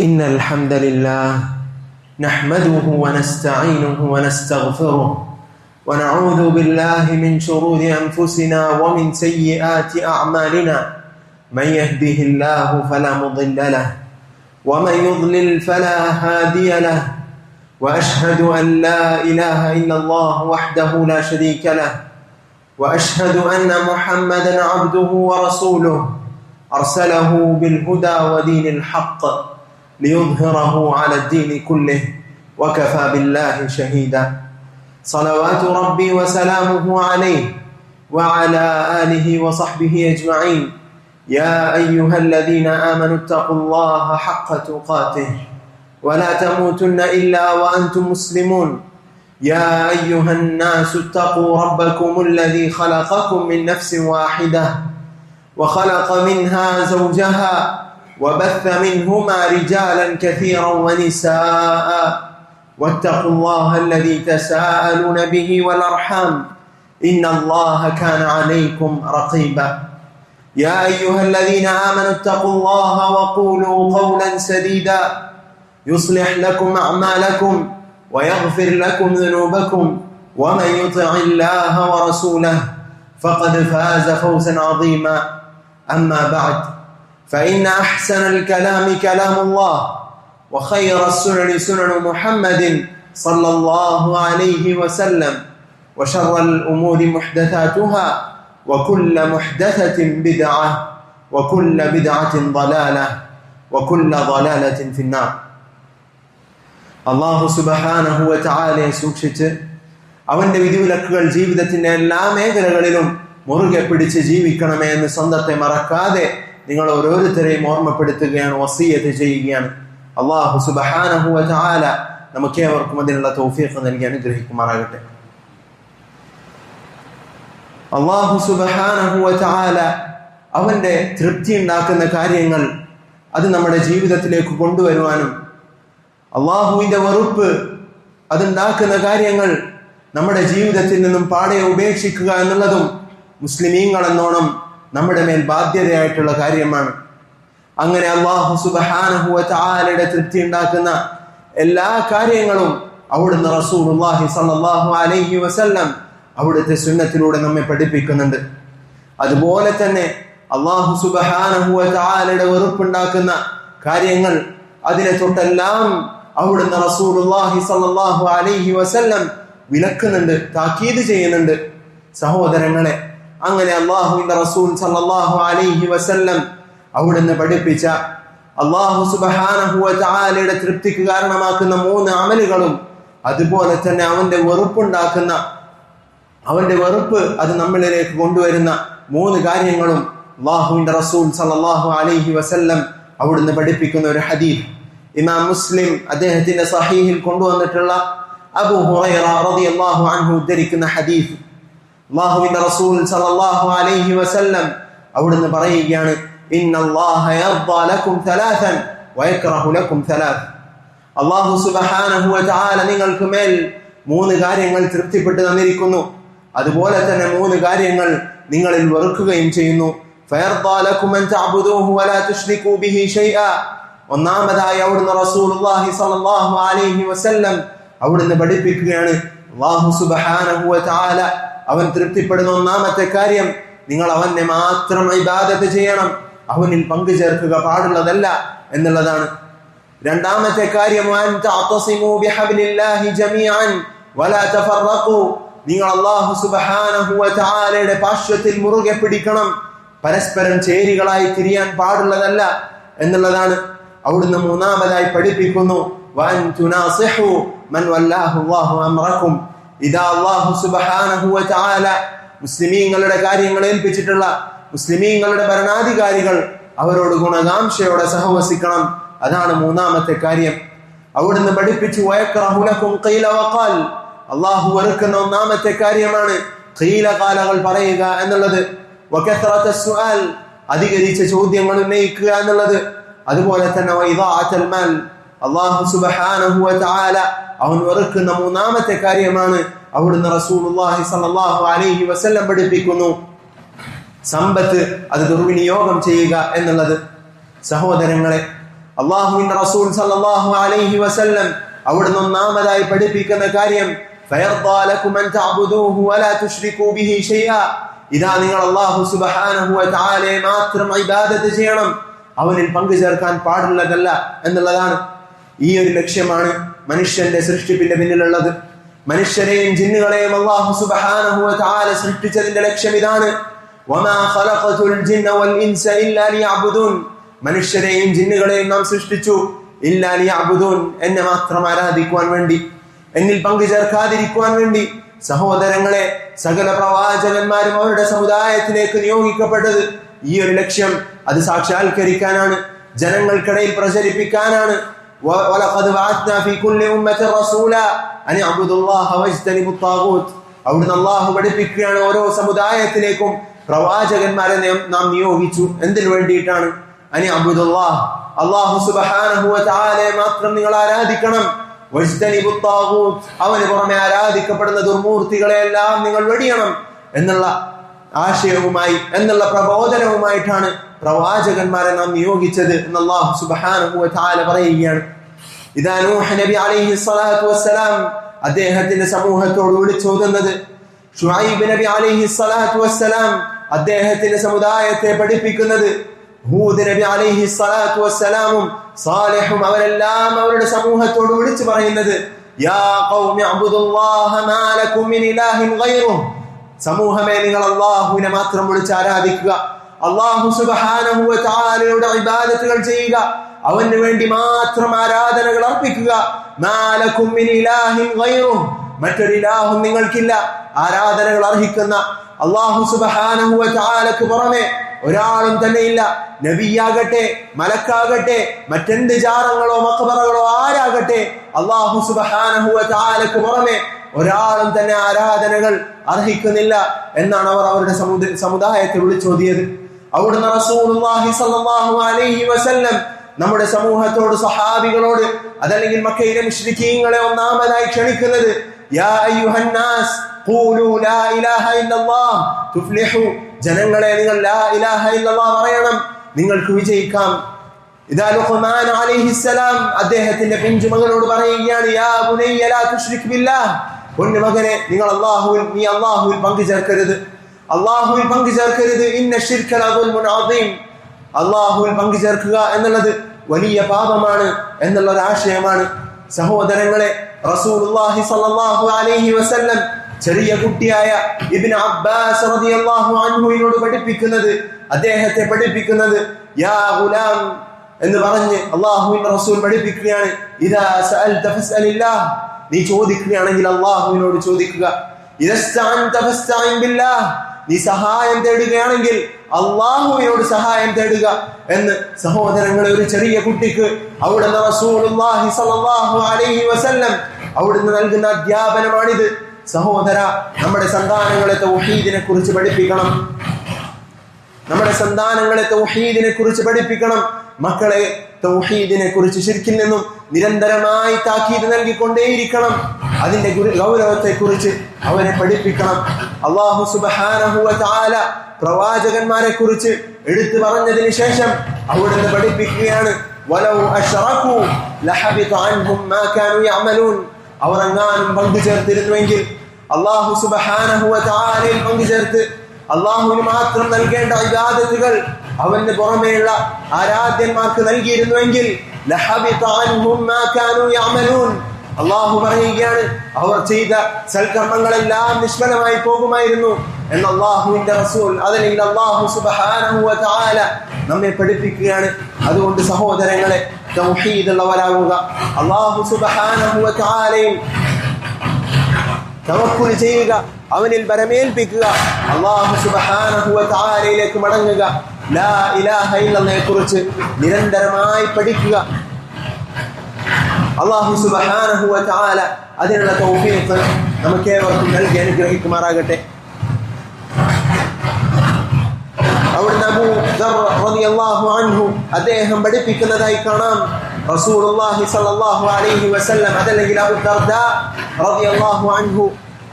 إن الحمد لله نحمده ونستعينه ونستغفره ونعوذ بالله من شرور أنفسنا ومن سيئات أعمالنا. من يهده الله فلا مضل له ومن يضلل فلا هادي له، وأشهد أن لا إله إلا الله وحده لا شريك له، وأشهد أن محمدا عبده ورسوله أرسله بالهدى ودين الحق ليظهره على الدين كله وكفى بالله شهيدا. صلوات ربي وسلامه عليه وعلى آله وصحبه أجمعين. يا أيها الذين آمنوا اتقوا الله حق تقاته ولا تموتن إلا وأنتم مسلمون. يا أيها الناس اتقوا ربكم الذي خلقكم من نفس واحدة وخلق منها زوجها وبث منهما رجالا كثيرا ونساء، واتقوا الله الذي تساءلون به والأرحام إن الله كان عليكم رقيبا. يا أيها الذين آمنوا اتقوا الله وقولوا قولا سديدا يصلح لكم أعمالكم ويغفر لكم ذنوبكم، ومن يطع الله ورسوله فقد فاز فوزا عظيما. أما بعد، فإن أحسن الكلام كلام الله، وخير السنن سنن محمد صلى الله عليه وسلم، وشر الأمور محدثاتها، وكل محدثة بدعة، وكل بدعة ضلالة، وكل ضلالة في النار. അള്ളാഹു സുബ്ഹാനഹു വ തആലയെ സൂക്ഷിച്ച് അവന്റെ വിധിവിലക്കുകൾ ജീവിതത്തിന്റെ എല്ലാ മേഖലകളിലും മുറുകെ പിടിച്ച് ജീവിക്കണമേ എന്ന് സ്വന്തത്തെ മറക്കാതെ നിങ്ങൾ ഓരോരുത്തരെയും ഓർമ്മപ്പെടുത്തുകയാണ്, വസിയ്യത്ത് ചെയ്യുകയാണ്. അള്ളാഹു സുബ്ഹാനഹു വ തആല നമുക്കേവർക്കും അതിനുള്ള തൗഫീഖ് നൽകി അനുഗ്രഹിക്കുമാറാകട്ടെ. അള്ളാഹു സുബ്ഹാനഹു വ തആല അവന്റെ തൃപ്തി ഉണ്ടാക്കുന്ന കാര്യങ്ങൾ അത് നമ്മുടെ ജീവിതത്തിലേക്ക് കൊണ്ടുവരുവാനും അള്ളാഹുവിന്റെ വെറുപ്പ് അതുണ്ടാക്കുന്ന കാര്യങ്ങൾ നമ്മുടെ ജീവിതത്തിൽ നിന്നും പാടെ ഉപേക്ഷിക്കുക എന്നുള്ളതും മുസ്ലിമീങ്ങൾ എന്നോണം നമ്മുടെ മേൽ ബാധ്യതയായിട്ടുള്ള കാര്യമാണ്. അങ്ങനെ അള്ളാഹു സുബ്ഹാനഹു വ തആലയുടെ തൃപ്തി ഉണ്ടാക്കുന്ന എല്ലാ കാര്യങ്ങളും അവിടുന്ന് റസൂലുള്ളാഹി സ്വല്ലല്ലാഹു അലൈഹി വസല്ലം അവിടുത്തെ സുന്നത്തിലൂടെ നമ്മെ പഠിപ്പിക്കുന്നുണ്ട്. അതുപോലെ തന്നെ അള്ളാഹു സുബ്ഹാനഹു വ തആലയുടെ വെറുപ്പുണ്ടാക്കുന്ന കാര്യങ്ങൾ അതിനെ തൊട്ടെല്ലാം അവിടുന്ന് റസൂലുള്ളാഹി സ്വല്ലല്ലാഹു അലൈഹി വസല്ലം വിലക്കുന്നുണ്ട്, താക്കീത് ചെയ്യുന്നുണ്ട്. സഹോദരങ്ങളെ, അങ്ങനെ അള്ളാഹുവിന്റെ റസൂൽ സല്ലല്ലാഹു അലൈഹി വസല്ലം അവിടുന്ന് പഠിപ്പിച്ച അള്ളാഹു സുബ്ഹാനഹു വ തആലയുടെ തൃപ്തിക്ക് കാരണമാക്കുന്ന 3 അമലുകളും അതുപോലെ തന്നെ അവന്റെ വെറുപ്പ് അത് നമ്മളിലേക്ക് കൊണ്ടുവരുന്ന 3 കാര്യങ്ങളും അള്ളാഹുവിന്റെ റസൂൽ സല്ലല്ലാഹു അലൈഹി വസല്ലം അവിടുന്ന് പഠിപ്പിക്കുന്ന ഒരു ഹദീസ് ഇമാം മുസ്ലിം അദ്ദേഹത്തിന്റെ സഹീഹിൽ കൊണ്ടുവന്നിട്ടുള്ള അബൂ ഹുറൈറ റളിയല്ലാഹു അൻഹു ഉദ്ധരിക്കുന്ന ഹദീസ്. അല്ലാഹുവിന്റെ റസൂൽ സല്ലല്ലാഹു അലൈഹി വസല്ലം അവിടുന്ന് പറയുകയാണ്, ഇന്നല്ലാഹ യർദാ ലക്കും തലാസൻ വയക്റഹു ലക്കും തലാസ്. അല്ലാഹു സുബ്ഹാനഹു വ തആല നിങ്ങൾക്ക് മേൽ 3 കാര്യങ്ങൾ തൃപ്തിപ്പെട്ട് തന്നിരിക്കുന്നു, അതുപോലെ തന്നെ 3 കാര്യങ്ങൾ നിങ്ങളിൽ വെറുക്കുകയും ചെയ്യുന്നു. ഫയർദാ ലക്കും അൻ തഅബുദൂഹു വലാ തുശ്രികൂ ബിഹി ഷൈആ. ഒന്നാമതായി അവിടുന്ന് റസൂലുള്ളാഹി സ്വല്ലല്ലാഹു അലൈഹി വസല്ലം അവിടുന്ന് പഠിപ്പിക്കുകയാണ്, അല്ലാഹു സുബ്ഹാനഹു വ തആല അവൻ തൃപ്തിപ്പെടുന്ന ഒന്നാമത്തെ കാര്യം നിങ്ങൾ അവനെ മാത്രം ഇബാദത്ത് ചെയ്യണം, അവനിൽ പങ്കു ചേർക്കുക പാടുള്ളതല്ല എന്നുള്ളതാണ്. രണ്ടാമത്തെ കാര്യം വഅൻ തഅതസിമൂ ബിഹബ്ലില്ലാഹി ജമീഅൻ വലാ തഫറഖൂ. നിങ്ങൾ അല്ലാഹു സുബ്ഹാനഹു വ തആലയുടെ പാർശ്വത്തിൽ മുറുകെ പിടിക്കണം, പരസ്പരം ചേരികളായി തിരിയാൻ പാടുള്ളതല്ല എന്നുള്ളതാണ്. അവിടുന്ന് മൂന്നാമതായി പഠിപ്പിക്കുന്നു, വഅൻ തുനാസിഹു മൻ വല്ലാഹു അല്ലാഹു അംറകും. ഇദാ അല്ലാഹു സുബ്ഹാനഹു വ തആല മുസ്ലിമീങ്ങളുടെ കാര്യങ്ങൾ ഏൽപ്പിച്ചിട്ടുള്ള മുസ്ലിമീങ്ങളുടെ ഭരണാധികാരികൾ അവരോട് ഗുണകാംക്ഷയോടെ സഹവസിക്കണം. അതാണ് മൂന്നാമത്തെ കാര്യം. അവിടുന്ന് പഠിപ്പിച്ചു, വയക്റഹു ലക്കും ഖീല വഖാൽ. അല്ലാഹു വെറുക്കുന്ന ഒന്നാമത്തെ കാര്യമാണ് ഖീല ഖാലകൾ പറയുക എന്നുള്ളത്. വകത്റത സുആൽ, അധികരിച്ച ചോദ്യങ്ങൾ ഉന്നയിക്കുക എന്നുള്ളത്. അതുപോലെ തന്നെ വഇദാഅത്തുൽ മാൽ, അല്ലാഹു സുബ്ഹാനഹു വ തആല അവൻ വെറുക്കുന്ന മൂന്നാമത്തെ കാര്യമാണ് അവിടുന്ന് റസൂലുള്ളാഹി സ്വല്ലല്ലാഹു അലൈഹി വസല്ലം പഠിപ്പിക്കുന്നു സമ്പത്ത് അത് ദുർവിനിയോഗം ചെയ്യുക എന്നുള്ളത്. സഹോദരങ്ങളെ, അല്ലാഹുവിന്റെ റസൂൽ സല്ലല്ലാഹു അലൈഹി വസല്ലം അവിടുന്ന് ഒന്നാമതായി പഠിപ്പിക്കുന്ന കാര്യം ഫയർദാ ലകും അൻ തഅബുദൂഹു വലാ തുശ്രികൂ ബിഹി ശൈആ. ഇതാ നിങ്ങൾ അല്ലാഹു സുബ്ഹാനഹു വ തആലയെ മാത്രം ഇബാദത്ത് ചെയ്യണം, അവനിൽ പങ്കു ചേർക്കാൻ പാടുള്ളതല്ല എന്നുള്ളതാണ്. ഈ ഒരു ലക്ഷ്യമാണ് മനുഷ്യന്റെ സൃഷ്ടിപ്പിന്റെ പിന്നിലുള്ളത്. മനുഷ്യരെയും ജിന്നുകളെയും അല്ലാഹു സുബ്ഹാനഹു വ തആല സൃഷ്ടിച്ചതിന്റെ ലക്ഷ്യം ഇതാണ്. വമാ ഖലഖതുൽ ജിന്ന വൽ ഇൻസ ഇല്ലാ ലിയഅബുദൂൻ. മനുഷ്യരെയും ജിന്നുകളെയും നാം സൃഷ്ടിച്ചു ഇല്ലാ ലിയഅബുദൂൻ, എന്നെ മാത്രം ആരാധിക്കുവാൻ വേണ്ടി, എന്നിൽ പങ്കു ചേർക്കാതിരിക്കുവാൻ വേണ്ടി. സഹോദരങ്ങളെ, സകല പ്രവാചകന്മാരും അവരുടെ സമുദായത്തിലേക്ക് നിയോഗിക്കപ്പെട്ടത് ഈ ഒരു ലക്ഷ്യം അത് സാക്ഷാത്കരിക്കാനാണ്, ജനങ്ങൾക്കിടയിൽ പ്രചരിപ്പിക്കാനാണ്. വലഖദ് ബഅത്നാ ഫീ കുല്ലി ഉമ്മത്തിൻ റസൂലാ അൻ അബ്ദുല്ലാഹ വജ്തനിബുത് താഗൂത്ത്. അവിടുന്ന് അല്ലാഹു പഠിപ്പിക്കുകയാണ്, ഓരോ സമുദായത്തിലേക്കും പ്രവാചകന്മാരെ നാം നിയോഗിച്ചു. എന്തിനു വേണ്ടിയിട്ടാണ്? അൻ അബ്ദുല്ലാഹ്, അല്ലാഹു സുബ്ഹാനഹു വ തആലയെ മാത്രം നിങ്ങൾ ആരാധിക്കണം. വജ്തനിബുത് താഗൂത്ത്, അവന് പുറമെ ആരാധിക്കപ്പെടുന്ന ദുർമൂർത്തികളെ എല്ലാം നിങ്ങൾ വെടിയണം എന്നുള്ള ആശയവുമായി, എന്നുള്ള പ്രബോധനവുമായിട്ടാണ് പ്രവാചകന്മാരെ നാം നിയോഗിച്ചത് എന്ന് അല്ലാഹു സുബ്ഹാനഹു വ തആല പറയുകയാണ്. ഇദാ നൂഹ് നബി അലൈഹി സ്വലാത്തു വസ്സലാം അദ്ദേഹത്തിന്റെ സമൂഹത്തോട് വിളിച്ചോതുന്നത്, ശുഐബ് നബി അലൈഹി സ്വലാത്തു വസ്സലാം അദ്ദേഹത്തിന്റെ സമുദായത്തെ പഠിപ്പിക്കുന്നത്, ഹൂദ് നബി അലൈഹി സ്വലാത്തു വസ്സലാമും സാലിഹും അവരെല്ലാം അവരുടെ സമൂഹത്തോട് വിളിച്ചു പറയുന്നത്, യാ ഖൗമി അബ്ദുല്ലാഹ മാ ലകും മിൻ ഇലാഹിൻ ഗൈറുഹു. സമൂഹമേ, നിങ്ങൾ അല്ലാഹുവിനെ മാത്രം വിളിച്ച് ആരാധിക്കുക, അല്ലാഹു സുബ്ഹാനഹു വ തആലയുടെ ഇബാദത്തുകൾ ചെയ്യുക, അവന് വേണ്ടി മാത്രം ആരാധനകൾ അർപ്പിക്കുക. മാ ലകും മിൻ ഇലാഹിൻ ഗൈറുഹു, മറ്റൊരു ഇലാഹും നിങ്ങൾക്കില്ല. ആരാധനകൾ അർഹിക്കുന്ന അല്ലാഹു സുബ്ഹാനഹു വ തആലക്ക് പുറമെ ഒരാളും തന്നെയില്ല. നബിയാകട്ടെ, മലക്കാകട്ടെ, മറ്റെന്ത് ജാറങ്ങളോ മഖബറകളോ ആരാകട്ടെ, അല്ലാഹു സുബ്ഹാനഹു വ തആലക്ക് പുറമെ ഒരാളും തന്നെ ആരാധനകൾ അർഹിക്കുന്നില്ല എന്നാണ് അവർ അവരുടെ സമുദായത്തെ വിളിച്ചോതിയത്. അവിടുന്ന് റസൂലുള്ളാഹി സ്വല്ലല്ലാഹു അലൈഹി വസല്ലം നമ്മുടെ സമൂഹത്തോട്, സഹാബികളോട്, അതല്ലെങ്കിൽ മക്കയിലെ മുശ്രിക്കീങ്ങളെ ഒന്നാമതായി ക്ഷണിക്കുന്നത്, യാ അയ്യുഹന്നാസ് ഖൂലു ലാ ഇലാഹ ഇല്ലല്ലാഹ് തുഫ്ലിഹു. ജനങ്ങളെ, നിങ്ങൾ ലാ ഇലാഹ ഇല്ലല്ലാഹ് പറയണം, നിങ്ങൾക്ക് വിജയിക്കാം. ഇദാ ലുഖ്മാൻ അലൈഹിസ്സലാം അദ്ദേഹത്തിന്റെ പിഞ്ചുമകനോട് പറയുകയാണ്, യാ ബുനയ്യ ലാ തുശ്രിക് ബില്ലാഹ്. പൊന്നുമകനെ, നീ അല്ലാഹുവിൽ പങ്കു ചേർക്കരുത്, അല്ലാഹുവിൽ പങ്കു ചേർക്കരുത്. ഇന്ന ശിർക ലദുൽമുൻ അദീം. അല്ലാഹുവിൽ പങ്കു ചേർക്കുക എന്നുള്ളത് വലിയ പാപമാണ് എന്നുള്ള ഒരു ആശയമാണ്. സഹോദരങ്ങളെ, റസൂലുള്ളാഹി സ്വല്ലല്ലാഹു അലൈഹി വസല്ലം ചെറിയ കുട്ടിയായ ഇബ്നു അബ്ബാസ് റളിയല്ലാഹു അൻഹുവിനോട് പഠിപ്പിക്കുന്നത്, അദ്ദേഹത്തെ പഠിപ്പിക്കുന്നത്, യാ ഗുലാം എന്ന് പറഞ്ഞ് അല്ലാഹുവിന്റെ റസൂൽ പഠിപ്പിക്കുകയാണ്, ഇദാ സഅൽത ഫസ്അലില്ലാഹ്. നീ ചോദിക്കുകയാണെങ്കിൽ അല്ലാഹുവിനോട് ചോദിക്കുക. ഇദസ്തഅൻത ഫസ്തഇൻ ബില്ലാഹ്. നീ സഹായം തേടുകയാണെങ്കിൽ അല്ലാഹുവിനോട് സഹായം തേടുക എന്ന് സഹോദരങ്ങളെ, ഒരു ചെറിയ കുട്ടിക്ക് അവിടുന്ന് റസൂലുള്ളാഹി സ്വല്ലല്ലാഹു അലൈഹി വസല്ലം അവിടുന്ന് നൽകുന്ന അധ്യാപനമാണിത്. സഹോദര, നമ്മുടെ സന്താനങ്ങളെ തൗഹീദിനെ കുറിച്ച് പഠിപ്പിക്കണം, നമ്മുടെ സന്താനങ്ങളെ തൗഹീദിനെ കുറിച്ച് പഠിപ്പിക്കണം. മക്കളെ തൗഹീദിനെ കുറിച്ച്, ശിർക്കിൽ നിന്നും നിരന്തരമായി താക്കീത് നൽകിക്കൊണ്ടേയിരിക്കണം. അതിന്റെ ഗൗരവത്തെ കുറിച്ച് അവരെ പഠിപ്പിക്കണം. അല്ലാഹു സുബ്ഹാനഹു വ തആല പ്രവാചകന്മാരെ കുറിച്ച് എടുത്തു പറഞ്ഞതിന് ശേഷം അവിടുന്ന് പഠിപ്പിക്കുകയാണ്, വലൗ അശ്റകൂ ലഹബിത അൻഹും മാ കാനൂ യഅമലൂൻ. അവർ എങ്ങാനും പങ്കു ചേർത്തിരുന്നുവെങ്കിൽ, അല്ലാഹു സുബ്ഹാനഹു വ തആലയിൽ പങ്കു ചേർത്ത് അല്ലാഹുവിന് മാത്രം നൽകേണ്ട ഇബാദത്തുകൾ അവന് പുറമേയുള്ള ആരാധ്യന്മാർക്ക് നൽകിയിരുന്നുവെങ്കിൽ, ലഹബിത അൻഹും മാ കാനൂ യഅമലൂൻ. അല്ലാഹു പറയുകയാണ്, അവർ ചെയ്ത സൽക്കർമ്മങ്ങളെല്ലാം നിഷ്ഫലമായി പോകുമായിരുന്നു എന്ന് അല്ലാഹുവിന്റെ റസൂൽ, അതല്ലെങ്കിൽ അല്ലാഹു സുബ്ഹാനഹു വ തആല നമ്മെ പഠിപ്പിക്കുകയാണ്. അതുകൊണ്ട് സഹോദരങ്ങളെ, തൗഹീദുള്ളവരാകുക, അല്ലാഹു സുബ്ഹാനഹു വ തആലയിൽ തവക്കുൽ ചെയ്യുക, അവനിൽ ബരമേൽപ്പിക്കുക, അല്ലാഹു സുബ്ഹാനഹു വ തആലയിലേക്ക് മടങ്ങുക, ലാ ഇലാഹ ഇല്ലല്ലാഹയെ കുറിച്ച് നിരന്തരമായി പഠിക്കുക. അല്ലാഹു സുബ്ഹാനഹു വ തആല അതിനുള്ള തൗഫീഖ് നമുക്കേവർക്കും നൽകി അനുഗ്രഹിക്കുമാറാകട്ടെ. അവിടുന്ന് അബൂ ദർ റളിയല്ലാഹു അൻഹു അദ്ദേഹം പഠിപ്പിക്കുന്നതായി കാണാം, റസൂലുള്ളാഹി സ്വല്ലല്ലാഹു അലൈഹി വസല്ലം, അതല്ലെങ്കിൽ അബൂ ദർദാ റളിയല്ലാഹു അൻഹു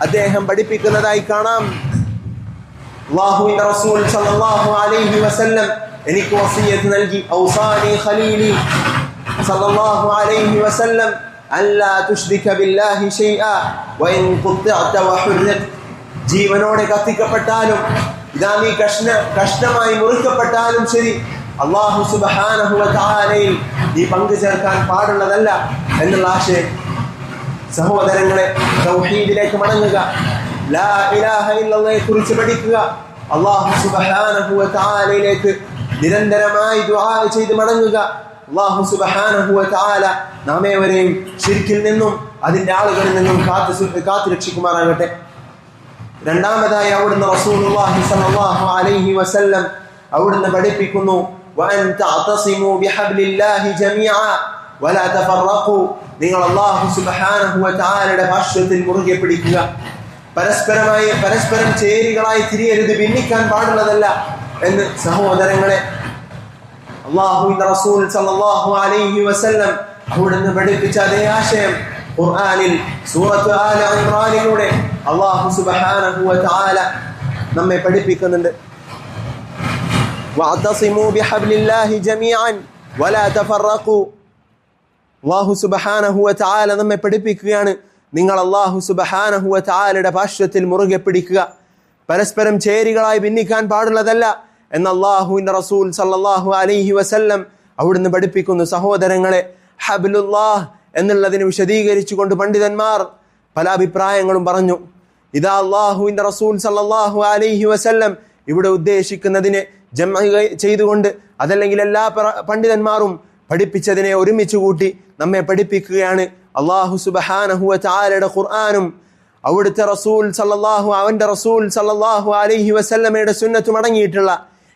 അദ്ദേഹം പഠിപ്പിക്കുന്നതായി കാണാം, അല്ലാഹുവിന്റെ റസൂൽ സ്വല്ലല്ലാഹു അലൈഹി വസല്ലം എനിക്ക് വസിയത്ത് നൽകി, ഔസാനി ഖലീലി, സല്ലല്ലാഹു അലൈഹി വസല്ലം അല്ലാ തുശ്രിക ബില്ലാഹി ശൈഅ വഇൻ ഖുത്തിഅത വഹുരിക. ജീവനോടെ കത്തിക്കപ്പെട്ടാലും ഇതാ നീ കഷ്ണമായി മുറിക്കപ്പെട്ടാലും ശരി, അല്ലാഹു സുബ്ഹാനഹു വ തആലയിൽ നീ പങ്കു ചേർക്കാൻ പാടുള്ളതല്ല എന്നുള്ള ആശയം. സഹോദരങ്ങളെ, തൗഹീദിലേക്ക് മടങ്ങുക, ലാ ഇലാഹ ഇല്ലല്ലാഹയെ കുറിച്ച് പഠിക്കുക, അല്ലാഹു സുബ്ഹാനഹു വ തആലയിലേക്ക് നിരന്തരമായി ദുആ ചെയ്ത് മടങ്ങുക. അല്ലാഹു സുബ്ഹാനഹു വ തആല നമ്മേവരെയും ശിർക്കിൽ നിന്നും അതിന്റെ ആളുകളിൽ നിന്നും കാത്തു രക്ഷിക്കുമാറാകട്ടെ. രണ്ടാമതായി അവിടുന്ന് റസൂലുള്ളാഹി സ്വല്ലല്ലാഹു അലൈഹി വസല്ലം അവിടുന്ന് പഠിപ്പിക്കുന്നു, വഅൻ തഅതസിമു ബിഹബ്ലില്ലാഹി ജമീഅ വലാ തഫറഖു. നിങ്ങൾ അല്ലാഹു സുബ്ഹാനഹു വ തആലയുടെ ഭാഷ്യത്തിൽ മുറുകെ പിടിക്കുക. പരസ്പരം ചേരികളായി തിരിയരുത്, ഭിന്നിക്കാൻ പാടുള്ളതല്ല എന്ന് സഹോദരങ്ങളെ അല്ലാഹുവിന്റെ റസൂൽ സല്ലല്ലാഹു അലൈഹി വസല്ലം അവിടുന്ന് പഠിപ്പിച്ച അതേ ആശയം ഖുർആനിൽ സൂറത്ത് ആല ഇംറാനിലൂടെ അല്ലാഹു സുബ്ഹാനഹു വ തആല നമ്മെ പഠിപ്പിക്കുന്നുണ്ട്. വഅതസിമു ബിഹബ്ലില്ലാഹി ജമീഅൻ വലാ തഫറഖു. അല്ലാഹു സുബ്ഹാനഹു വ തആല നമ്മെ പഠിപ്പിക്കുകയാണ്, നിങ്ങൾ അല്ലാഹു സുബ്ഹാനഹു വ തആലയുടെ ഭാഷ്യത്തിൽ മുറുകെ പിടിക്കുക, പരസ്പരം ചേരികളായി ഭിന്നിക്കാൻ പാടുള്ളതല്ല എന്ന് അല്ലാഹുവിന്റെ റസൂൽ സല്ലല്ലാഹു അലൈഹി വസല്ലം അവിടുന്ന് പഠിപ്പിക്കുന്നു. സഹോദരങ്ങളെ, ഹബ്ലുല്ലാഹ് എന്നുള്ളതിന് വിശദീകരിച്ചുകൊണ്ട് പണ്ഡിതന്മാർ പല അഭിപ്രായങ്ങളും പറഞ്ഞു. ഇതാ അല്ലാഹുവിന്റെ റസൂൽ സല്ലല്ലാഹു അലൈഹി വസല്ലം ഇവിടെ ഉദ്ദേശിക്കുന്നതിനെ ജംഅ ചെയ്തുകൊണ്ട്, അതല്ലെങ്കിൽ എല്ലാ പണ്ഡിതന്മാരും പഠിപ്പിച്ചതിനെ ഒരുമിച്ച് കൂട്ടി നമ്മെ പഠിപ്പിക്കുകയാണ്. അല്ലാഹു സുബ്ഹാനഹു വ തആലയുടെ ഖുർആനും അവിടുത്തെ അവന്റെ റസൂൽ സല്ലല്ലാഹു അലൈഹി വസല്ലമയുടെ സുന്നത്തും അടങ്ങിയിട്ടുള്ള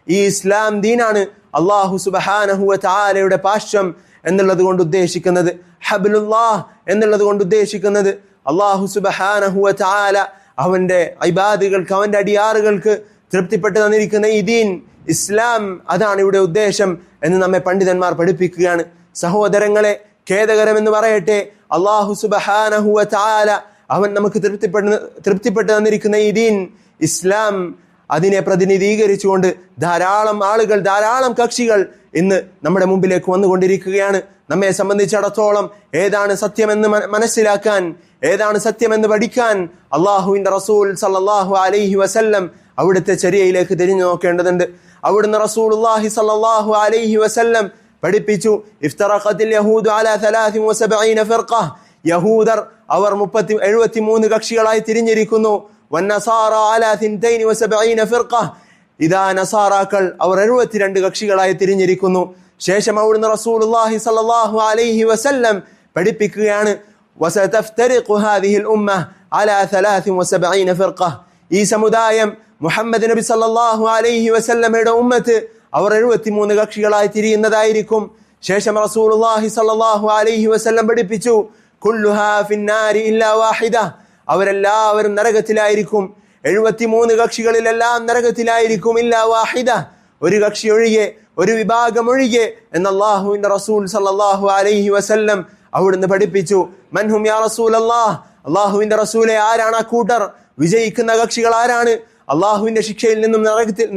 ഈ ഇസ്ലാം ദീനാണ് അല്ലാഹു സുബ്ഹാനഹു വ തആലയുടെ പാശ്യം എന്നുള്ളത് കൊണ്ട് ഉദ്ദേശിക്കുന്നത്. ഹബ്ലുല്ലാഹ് എന്നുള്ളത് കൊണ്ട് ഉദ്ദേശിക്കുന്നത് അല്ലാഹു സുബ്ഹാനഹു വ തആല അവന്റെ ഇബാദുകൾക്ക്, അവന്റെ അടിയാറുകൾക്ക് തൃപ്തിപ്പെട്ട് തന്നിരിക്കുന്ന ഈ ദീൻ ഇസ്ലാം, അതാണ് ഇവിടെ ഉദ്ദേശം എന്ന് നമ്മെ പണ്ഡിതന്മാർ പഠിപ്പിക്കുകയാണ്. സഹോദരങ്ങളെ, ഖേദകരമെന്ന് പറയട്ടെ, അല്ലാഹു സുബ്ഹാനഹു വ തആല അവൻ നമുക്ക് തൃപ്തിപ്പെട്ട് തന്നിരിക്കുന്ന ഈ ദീൻ ഇസ്ലാം, അതിനെ പ്രതിനിധീകരിച്ചുകൊണ്ട് ധാരാളം ആളുകൾ, ധാരാളം കക്ഷികൾ ഇന്ന് നമ്മുടെ മുമ്പിലേക്ക് വന്നുകൊണ്ടിരിക്കുകയാണ്. നമ്മെ സംബന്ധിച്ചിടത്തോളം ഏതാണ് സത്യമെന്ന് മനസ്സിലാക്കാൻ, ഏതാണ് സത്യമെന്ന് പഠിക്കാൻ അല്ലാഹുവിന്റെ റസൂൽ സല്ലല്ലാഹു അലൈഹി വസല്ലം അവിടുത്തെ ചര്യയിലേക്ക് തിരിഞ്ഞു നോക്കേണ്ടതുണ്ട്. അവിടുന്ന് റസൂലുള്ളാഹി സല്ലല്ലാഹു അലൈഹി വസല്ലം പഠിപ്പിച്ചു, ഇഫ്തറഖത്തിൽ യഹൂദു അലാ 73 ഫിർഖ. യഹൂദർ അവർ 73 കക്ഷികളായി തിരിഞ്ഞിരിക്കുന്നു. വന്നസാറ അലാ 72 ഫിർഖ. ഇദാ നസാറാക്കൾ അവർ 72 കക്ഷികളായി തിരിഞ്ഞിരിക്കുന്നു. ശേഷം അവിടുന്ന് റസൂലുള്ളാഹി സ്വല്ലല്ലാഹു അലൈഹി വസല്ലം പഠിപ്പിക്കുകയാണ്, വസതഫ്തരിഖു ഹാദിഹിൽ ഉമ്മ അലാ 73 ഫിർഖ. ഈ സമുദായം മുഹമ്മദ് നബി സല്ലല്ലാഹു അലൈഹി വസല്ലമയുടെ ഉമ്മത്ത് അവർ 73 കക്ഷികളായി തിരിയുന്നതായിരിക്കും. ശേഷം റസൂലുള്ളാഹി സ്വല്ലല്ലാഹു അലൈഹി വസല്ലം പഠിപ്പിച്ചു, കുല്ലുഹാ ഫിന്നാരി ഇല്ലാ വാഹിദ. അവരെല്ലാവരും നരകത്തിലായിരിക്കും. 73 കക്ഷികളിലെല്ലാം നരകത്തിലായിരിക്കും. ഇല്ലാ വാഹിദ, ഒരു കക്ഷി ഒഴികെ, ഒരു വിഭാഗം ഒഴികെ എന്ന് അല്ലാഹുവിന്റെ റസൂൽ സല്ലല്ലാഹു അലൈഹി വസല്ലം അവിടുന്ന് പഠിപ്പിച്ചു. മൻഹും യാ റസൂലല്ലാഹ്, അല്ലാഹുവിന്റെ റസൂലെ, ആരാണ് ആ കൂട്ടർ? വിജയിക്കുന്ന കക്ഷികൾ ആരാണ്? അല്ലാഹുവിന്റെ ശിക്ഷയിൽ നിന്നും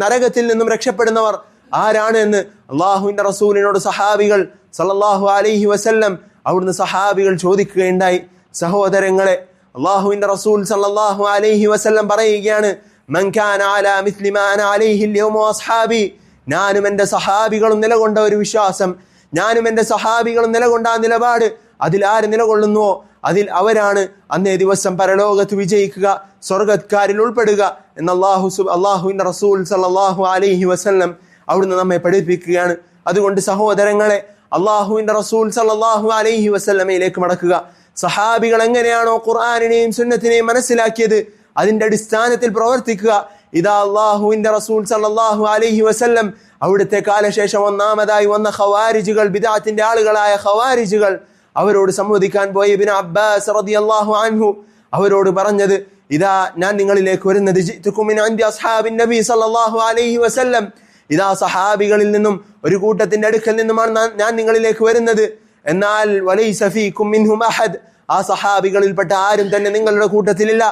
നരകത്തിൽ നിന്നും രക്ഷപ്പെടുന്നവർ ആരാണ് എന്ന് അല്ലാഹുവിന്റെ റസൂലിനോട് സഹാബികൾ സല്ലല്ലാഹു അലൈഹി വസല്ലം അവിടുന്ന് സഹാബികൾ ചോദിക്കുകയുണ്ടായി. സഹോദരങ്ങളെ, അല്ലാഹുവിന്റെ റസൂൽ സല്ലല്ലാഹു അലൈഹി വസല്ലം പറയുകയാണ്, മൻ കാന അലാ മിസ്ലി മാ അന അലൈഹി അൽയൗമ വഅസ്ഹാബി. ഞാനും എൻ്റെ സഹാബികളും നിലകൊണ്ട ഒരു വിശ്വാസം, ഞാനും എൻ്റെ സഹാബികളും നിലകൊണ്ട ആ നിലപാട്, അതിൽ ആര് നിലകൊള്ളുന്നുവോ അതിൽ അവരാണ് അന്നേ ദിവസം പരലോകത്ത് വിജയിക്കുക, സ്വർഗക്കാരിൽ ഉൾപ്പെടുക എന്ന് അല്ലാഹുവിന്റെ റസൂൽ സല്ലല്ലാഹു അലൈഹി വസല്ലം അവിടുന്ന് നമ്മെ പഠിപ്പിക്കുകയാണ്. അതുകൊണ്ട് സഹോദരങ്ങളെ, അല്ലാഹുവിന്റെ റസൂൽ സല്ലല്ലാഹു അലൈഹി വസല്ലമയിലേക്ക് മടക്കുക. സഹാബികൾ എങ്ങനെയാണോ ഖുർആനിനെയും സുന്നത്തിനെയും മനസ്സിലാക്കിയത്, അതിന്റെ അടിസ്ഥാനത്തിൽ പ്രവർത്തിക്കുക. ഇതാ അല്ലാഹുവിന്റെ റസൂൽ സല്ലല്ലാഹു അലൈഹി വസല്ലം അവിടുത്തെ കാലശേഷം ഒന്നാമതായി വന്ന ഖവാരിജുകൾ, ബിദ്അത്തിന്റെ ആളുകളായ ഖവാരിജുകൾ, അവരോട് സംവദിക്കാൻ പോയ ഇബ്നു അബ്ബാസ് റളിയല്ലാഹു അൻഹു അവരോട് പറഞ്ഞത്, ഇതാ ഞാൻ നിങ്ങളിലേക്ക് വരുന്നത്, ജിഅ്തുകും മിൻ ഇൻദി അസ്ഹാബിൻ നബി സല്ലല്ലാഹു അലൈഹി വസല്ലം. ഇതാ സഹാബികളിൽ നിന്നും ഒരു കൂട്ടത്തിന്റെ അടുക്കൽ നിന്നുമാണ് ഞാൻ നിങ്ങളിലേക്ക് വരുന്നത്. എന്നാൽ വലൈസ ഫീകും മിൻഹും അഹദ്, ആ സഹാബികളിൽപ്പെട്ട ആരും തന്നെ നിങ്ങളുടെ കൂട്ടത്തിലില്ല.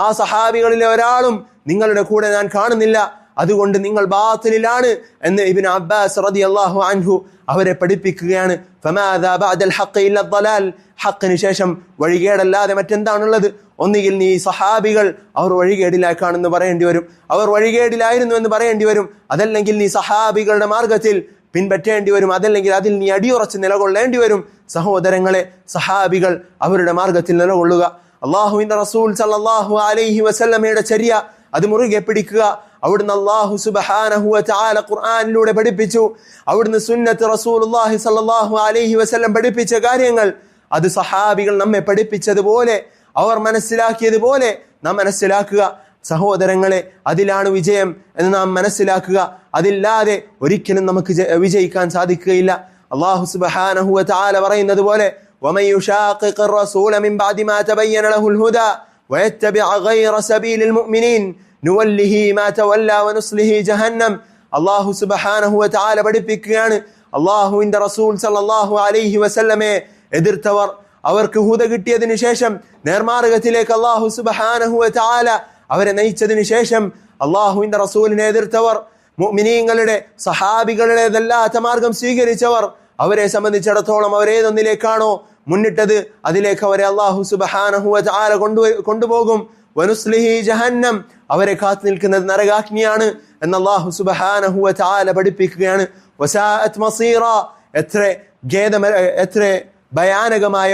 ആ സഹാബികളിലെ ഒരാളും നിങ്ങളുടെ കൂടെ ഞാൻ കാണുന്നില്ല. അതുകൊണ്ട് നിങ്ങൾ ബാത്തിലാണ് എന്ന് ഇബ്നു അബ്ബാസ് റളിയല്ലാഹു അൻഹു അവരെ പഠിപ്പിക്കുകയാണ്. ഫമാദാ ബഅദൽ ഹഖ് ഇല്ല ളലാൽ, ഹഖിന് ശേഷം വഴികേടല്ലാതെ മറ്റെന്താണുള്ളത്? ഒന്നുകിൽ നീ സഹാബികൾ അവർ വഴികേടിലാക്കാണെന്ന് പറയേണ്ടി വരും, അവർ വഴികേടിലായിരുന്നു എന്ന് പറയേണ്ടി വരും, അതല്ലെങ്കിൽ നീ സഹാബികളുടെ മാർഗത്തിൽ പിൻപറ്റേണ്ടി വരും, അതല്ലെങ്കിൽ അതിൽ നീ അടിയുറച്ച് നിലകൊള്ളേണ്ടി വരും. സഹോദരങ്ങളെ, സഹാബികൾ അവരുടെ മാർഗത്തിൽ നിലകൊള്ളുക, അള്ളാഹുവിന്റെ റസൂൽ സല്ലല്ലാഹു അലൈഹി വസല്ലമയുടെ ചര്യ അത് മുറുകെ പിടിക്കുക. അവിടുന്ന് അല്ലാഹു സുബ്ഹാനഹു വ തആല ഖുർആനിലൂടെ പഠിപ്പിച്ചു, അവിടുന്ന് സുന്നത്ത് റസൂലുള്ളാഹി സല്ലല്ലാഹു അലൈഹി വസല്ലം പഠിപ്പിച്ച കാര്യങ്ങൾ അത് സഹാബികൾ നമ്മെ പഠിപ്പിച്ചതുപോലെ അവർ മനസ്സിലാക്കിയതുപോലെ നാം മനസ്സിലാക്കുക. സഹോദരങ്ങളെ, അതിലാണ് വിജയം എന്ന് നാം മനസ്സിലാക്കുക. അതില്ലാതെ ഒരിക്കലും നമുക്ക് വിജയിക്കാൻ സാധിക്കുകയില്ല. അല്ലാഹു സുബ്ഹാനഹു വ തആല പറയുന്നത് പോലെ, വമൻ യുശാഖിഖിർ റസൂല മിൻ ബഅദി മാ തബയ്യന ലഹുൽ ഹുദാ വയത്തബിഅ ഗൈറ സബീലിൽ മുഅ്മിനീൻ നുവല്ലിഹി മാ തവല്ല വനുസ്ലിഹി ജഹന്നം. അല്ലാഹു സുബ്ഹാനഹു വ തആല പഠിപ്പിക്കുകയാണ്, അല്ലാഹുവിന്റെ റസൂൽ സല്ലല്ലാഹു അലൈഹി വസല്ലമയെ എതിർത്തവർ, അവർക്ക് ഹുദ കിട്ടിയതിനു ശേഷം നേർമാർഗത്തിലേക്ക് അല്ലാഹു സുബ്ഹാനഹു വ തആല അവരെ നയിച്ചതിനു ശേഷം അല്ലാഹുവിന്റെ റസൂലിനെ എതിർത്തവർ, മുഅ്മിനീങ്ങളുടെ സഹാബികളുടേതല്ലാത്ത മാർഗം സ്വീകരിച്ചവർ, അവരെ സംബന്ധിച്ചിടത്തോളം അവരേതൊന്നിലേക്കാണോ മുന്നിട്ടത് അതിലേക്ക് അവരെ അല്ലാഹു സുബ്ഹാനഹു വ തആല കൊണ്ടുപോകും. വനുസ്ലിഹി ജഹന്നം, അവരെ കാത്തു നിൽക്കുന്നത് നരകാഗ്നിയാണ് എന്ന് അല്ലാഹു സുബ്ഹാനഹു വ തആല പഠിപ്പിക്കുകയാണ്. വസാഅത് മസീറ, എത്ര ഭയാനകമായ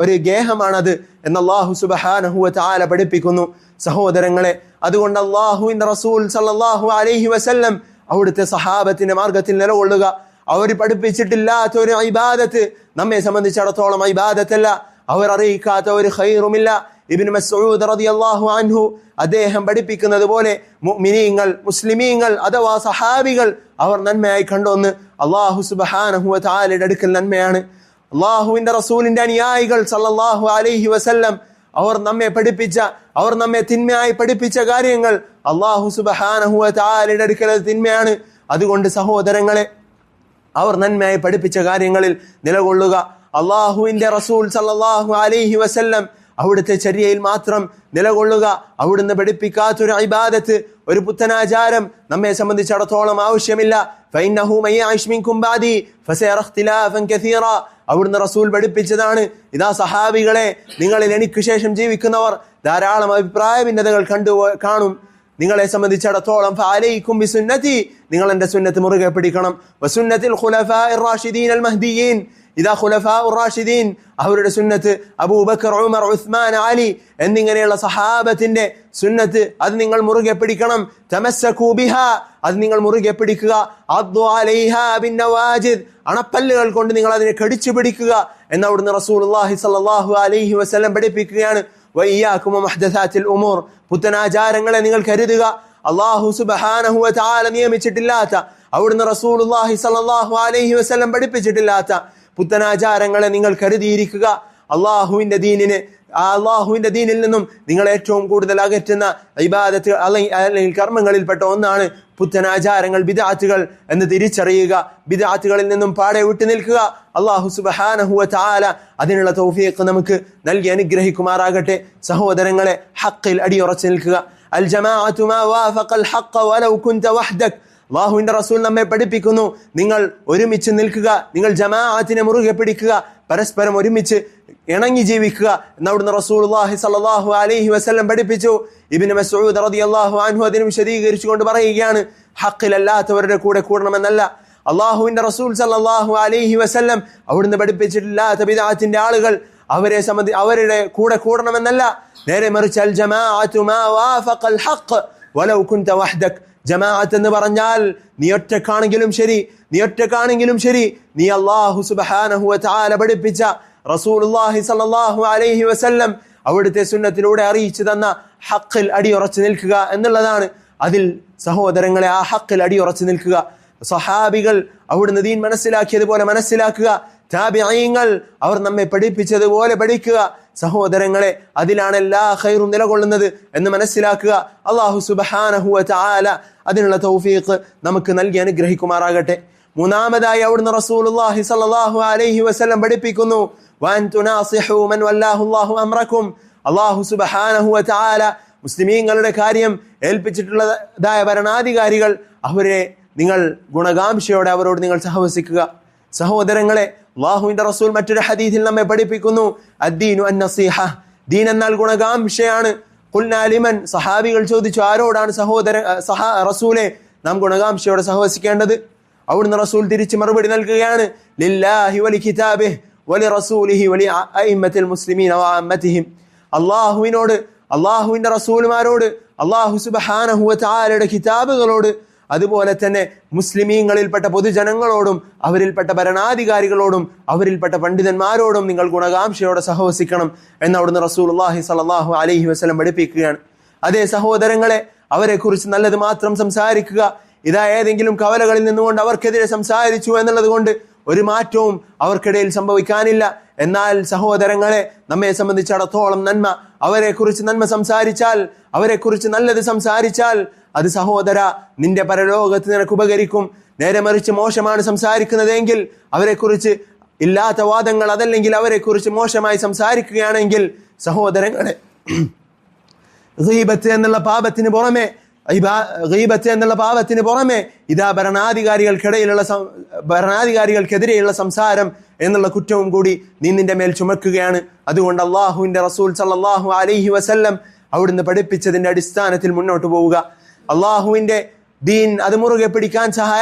ഒരു ഗേഹമാണത് എന്ന് അല്ലാഹു സുബ്ഹാനഹു വ തആല പഠിപ്പിക്കുന്നു. സഹോദരങ്ങളെ, അതുകൊണ്ട് അല്ലാഹുവിന്റെ റസൂൽ സല്ലല്ലാഹു അലൈഹി വസല്ലം അവിടുത്തെ സഹാബത്തിന്റെ മാർഗത്തിൽ നിലകൊള്ളുക. അവർ പഠിപ്പിച്ചിട്ടില്ലാത്ത ഒരു ഇബാദത്ത് നമ്മെ സംബന്ധിച്ചിടത്തോളം ഇബാദത്തല്ല, അവർ അറിയിക്കാത്ത ഒരു ഖൈറുമില്ല. ഇബ്നു മസ്ഊദ് റളിയല്ലാഹു അൻഹു അദ്ദേഹം പഠിപ്പിക്കുന്നത് പോലെ മുഅ്മിനീങ്ങൾ, മുസ്ലിമീങ്ങൾ അഥവാ സഹാബികൾ അവർ നന്മയായി കണ്ടോന്ന് അല്ലാഹു സുബ്ഹാനഹു വ തആലയുടെ അടുക്കൽ നന്മയാണ്. അല്ലാഹുവിന്റെ റസൂലിന്റെ അനുയായികൾ സല്ലല്ലാഹു അലൈഹി വസല്ലം അവർ നമ്മെ പഠിപ്പിച്ച, അവർ നമ്മെ തിന്മയായി പഠിപ്പിച്ച കാര്യങ്ങൾ അല്ലാഹു സുബ്ഹാനഹു വ തആലയുടെ അടുക്കൽ തിന്മയാണ്. അതുകൊണ്ട് സഹോദരങ്ങളെ, അവർ നന്മയായി പഠിപ്പിച്ച കാര്യങ്ങളിൽ നിലകൊള്ളുക. അല്ലാഹുവിന്റെ റസൂൽ സല്ലല്ലാഹു അലൈഹി വസല്ലം അവിടുത്തെ ചര്യയിൽ മാത്രം നിലകൊള്ളുക. അവിടുന്ന് പഠിപ്പിക്കാത്തൊരു ഇബാദത്ത്, ഒരു പുത്തനാചാരം നമ്മെ സംബന്ധിച്ചിടത്തോളം ആവശ്യമില്ല. ഫഇന്നഹു മൻ യഅ്ശ് മിൻകും ബഅദി ഫസയറ ഇഖ്തിലാഫൻ കസീറ, അവിടുന്ന് റസൂൽ പഠിപ്പിച്ചതാണ്. ഇതാ സഹാബികളെ, നിങ്ങളിൽ എനിക്ക് ശേഷം ജീവിക്കുന്നവർ ധാരാളം അഭിപ്രായ ഭിന്നതകൾ കാണും. നിങ്ങളെ സംബന്ധിച്ചിടത്തോളം ഫഅലൈക്കും ബിസുന്നതി, നിങ്ങൾ എന്റെ സുന്നത്ത് മുറുകെ പിടിക്കണം. വസുന്നത്തിൽ ഖുലഫാഇർ റാഷിദീൻ അൽ മഹ്ദിയീൻ, ഇതാ ഖുലഫാഉർ റാഷിദീൻ അവരുടെ സുന്നത്ത്, അബൂബക്കർ, ഉമർ, ഉസ്മാൻ, അലി എന്നിങ്ങനെയുള്ള സഹാബത്തിന്റെ സുന്നത്ത് അത് നിങ്ങൾ മുറുകെ പിടിക്കണം. തമസ്സകൂ ബിഹാ, അത് നിങ്ങൾ മുറുകെ പിടിക്കുക. അദ്ദു അലൈഹാ ബിന്നവാജിദ്, അണപ്പല്ലുകൾ കൊണ്ട് നിങ്ങൾ അതിനെ കടിച്ചു പിടിക്കുക എന്ന് അവിടുന്ന് റസൂലുള്ളാഹി സ്വല്ലല്ലാഹു അലൈഹി വസല്ലം പഠിപ്പിക്കുകയാണ്. വഇയ്യാകും വമുഹ്ദസാത്തിൽ ഉമൂർ, പുത്തനാചാരങ്ങളെ നിങ്ങൾ കരുതുക. അല്ലാഹു സുബ്ഹാനഹു വ തആല നിയമിച്ചിട്ടില്ലാത്ത, അവിടുന്ന് റസൂലുള്ളാഹി സ്വല്ലല്ലാഹു അലൈഹി വസല്ലം പഠിപ്പിച്ചിട്ടില്ലാത്ത പുത്തനാചാരങ്ങളെ നിങ്ങൾ കരുതിയിരിക്കുക. അള്ളാഹുവിന്റെ ദീനിൽ നിന്നും നിങ്ങൾ ഏറ്റവും കൂടുതൽ അകറ്റുന്ന ഇബാദത്ത് അല്ലെങ്കിൽ കർമ്മങ്ങളിൽപ്പെട്ട ഒന്നാണ് പുത്തനാചാരങ്ങൾ, ബിദ്അത്തുകൾ എന്ന് തിരിച്ചറിയുക. ബിദ്അത്തുകളിൽ നിന്നും പാടെ വിട്ടു നിൽക്കുക. അല്ലാഹു സുബ്ഹാനഹു വ തആല അതിനുള്ള തൗഫീഖ് നമുക്ക് നൽകി അനുഗ്രഹിക്കുമാറാകട്ടെ. സഹോദരങ്ങളെ, ഹഖിൽ അടിയുറച്ചു നിൽക്കുക. അൽ ജമാഅതു മാ വാഫഖൽ ഹഖ വലൗ കുൻത വഹ്ദക്, അല്ലാഹുവിന്റെ റസൂൽ നമ്മെ പഠിപ്പിക്കുന്നു, നിങ്ങൾ ഒരുമിച്ച് നിൽക്കുക, നിങ്ങൾ ജമാഅത്തിനെ മുറുകെ പിടിക്കുക, പരസ്പരം ഒരുമിച്ച് ഇണങ്ങി ജീവിക്കുക എന്ന് അവിടുന്ന് റസൂലുള്ളാഹി സ്വല്ലല്ലാഹു അലൈഹി വസല്ലം പഠിപ്പിച്ചു. ഇബ്നു മസ്ഊദ് റളിയല്ലാഹു അൻഹു അതിനെ വിശദീകരിച്ചുകൊണ്ട് പറയുകയാണ്, ഹഖിലല്ലാത്തവരുടെ കൂടെ കൂടണമെന്നല്ല, അല്ലാഹുവിന്റെ റസൂൽ സ്വല്ലല്ലാഹു അലൈഹി വസല്ലം അവിടുന്ന് പഠിപ്പിച്ചിട്ടില്ലാത്ത ബിദ്അത്തിന്റെ ആളുകൾ അവരുടെ കൂടെ കൂടണമെന്നല്ല, നേരെ മറിച്ച് അൽ ജമാഅതു മാ വാഫഖൽ ഹഖ് വലൗ കുൻത വഹ്ദക്, ജമാഅത്ത് എന്ന് പറഞ്ഞാൽ നീ ഒറ്റക്കാണെങ്കിലും ശരി, നീ അല്ലാഹു സുബ്ഹാനഹു വ തആല പഠിപ്പിച്ച റസൂലുള്ളാഹി സ്വല്ലല്ലാഹു അലൈഹി വസല്ലം അവിടുത്തെ സുന്നത്തിലൂടെ അറിയിച്ചു തന്ന ഹഖിൽ അടിയുറച്ചു നിൽക്കുക എന്നുള്ളതാണ്. അതിൽ സഹോദരങ്ങളെ, ആ ഹഖിൽ അടിയുറച്ചു നിൽക്കുക. സഹാബികൾ അവിടുന്ന് ദീൻ മനസ്സിലാക്കിയതുപോലെ മനസ്സിലാക്കുക. താബിഈങ്ങൾ അവർ നമ്മെ പഠിപ്പിച്ചതുപോലെ പഠിക്കുക. സഹോദരങ്ങളെ, അതിലാണ് എല്ലാ ഖൈറും നിലകൊള്ളുന്നത് എന്ന് മനസ്സിലാക്കുക. അല്ലാഹു സുബ്ഹാനഹു വ തആല അതിനുള്ള തൗഫീഖ് നമുക്ക് നൽകി അനുഗ്രഹിക്കുമാറാകട്ടെ. മൂന്നാമതായി അവിടുന്ന് റസൂലുള്ളാഹി സ്വല്ലല്ലാഹു അലൈഹി വസല്ലം പഠിപ്പിക്കുന്നു, വഅൻ തുനാസിഹു മൻ വല്ലാഹു അല്ലാഹു അംറകും, അല്ലാഹു സുബ്ഹാനഹു വ തആല മുസ്ലിമീങ്ങളുടെ കാര്യം ഏൽപ്പിച്ചിട്ടുള്ളതായ ഭരണാധികാരികൾ, അവരെ നിങ്ങൾ ഗുണകാംക്ഷയോടെ അവരോട് നിങ്ങൾ സഹവസിക്കുക. സഹോദരങ്ങളെ, അല്ലാഹുവിന്റെ റസൂൽ മറ്റൊരു ഹദീസിൽ നമ്മെ പഠിപ്പിക്കുന്നു, അദ്ദീനു അന്നസീഹ, ദീൻ എന്നാൽ ഗുണകാംക്ഷയാണ്. ഖുൽനാ ലിമൻ, സഹാബികൾ ചോദിച്ചു, ആരോടാണ് റസൂലെ നാം ഗുണകാംക്ഷയോടെ സഹവസിക്കേണ്ടത്? അവിടുന്ന് റസൂൽ തിരിച്ച് മറുപടി നൽകുകയാണ്, ലില്ലാഹി വലി കിതാബിഹി വലി റസൂലിഹി വലി അഇമ്മത്തിൽ മുസ്ലിമീന വഅമ്മതിഹിം, അല്ലാഹുവിനോട്, അല്ലാഹുവിന്റെ റസൂലുമാരോട്, അല്ലാഹു സുബ്ഹാനഹു വ തആലയുടെ കിതാബുകളോട്, അതുപോലെ തന്നെ മുസ്ലിമീങ്ങളിൽപ്പെട്ട പൊതുജനങ്ങളോടും അവരിൽപ്പെട്ട ഭരണാധികാരികളോടും അവരിൽപ്പെട്ട പണ്ഡിതന്മാരോടും നിങ്ങൾ ഗുണകാംക്ഷയോടെ സഹവസിക്കണം എന്ന് അവിടുന്ന് റസൂലുള്ളാഹി സ്വല്ലല്ലാഹു അലൈഹി വസല്ലം പഠിപ്പിക്കുകയാണ്. അതേ സഹോദരങ്ങളെ, അവരെ കുറിച്ച് നല്ലത് മാത്രം സംസാരിക്കുക. ഇതാ ഏതെങ്കിലും കവലകളിൽ നിന്നുകൊണ്ട് അവർക്കെതിരെ സംസാരിച്ചു എന്നുള്ളത് കൊണ്ട് ഒരു മാറ്റവും അവർക്കിടയിൽ സംഭവിക്കാനില്ല. എന്നാൽ സഹോദരങ്ങളെ, നമ്മെ സംബന്ധിച്ചിടത്തോളം നന്മ, അവരെക്കുറിച്ച് നന്മ സംസാരിച്ചാൽ, അവരെക്കുറിച്ച് നല്ലത് സംസാരിച്ചാൽ അത് സഹോദര നിന്റെ പരലോകത്ത് നിനക്ക് ഉപകരിക്കും. നേരെ മറിച്ച് മോശമാണ് സംസാരിക്കുന്നതെങ്കിൽ, അവരെക്കുറിച്ച് ഇല്ലാത്ത വാദങ്ങൾ, അതല്ലെങ്കിൽ അവരെക്കുറിച്ച് മോശമായി സംസാരിക്കുകയാണെങ്കിൽ സഹോദരങ്ങളെ, ഗീബത്ത് എന്നുള്ള പാപത്തിന് പുറമെ ഇതാ ഭരണാധികാരികൾക്കെതിരെയുള്ള സംസാരം എന്നുള്ള കുറ്റവും കൂടി നീ നിന്റെ മേൽ ചുമക്കുകയാണ്. അതുകൊണ്ട് അല്ലാഹുവിന്റെ റസൂൽ സല്ലല്ലാഹു അലൈഹി വസല്ലം അവിടുന്ന് പഠിപ്പിച്ചതിന്റെ അടിസ്ഥാനത്തിൽ മുന്നോട്ട് പോവുക. അള്ളാഹുവിന്റെ ദീൻ അത് മുറുകെ പിടിക്കാൻ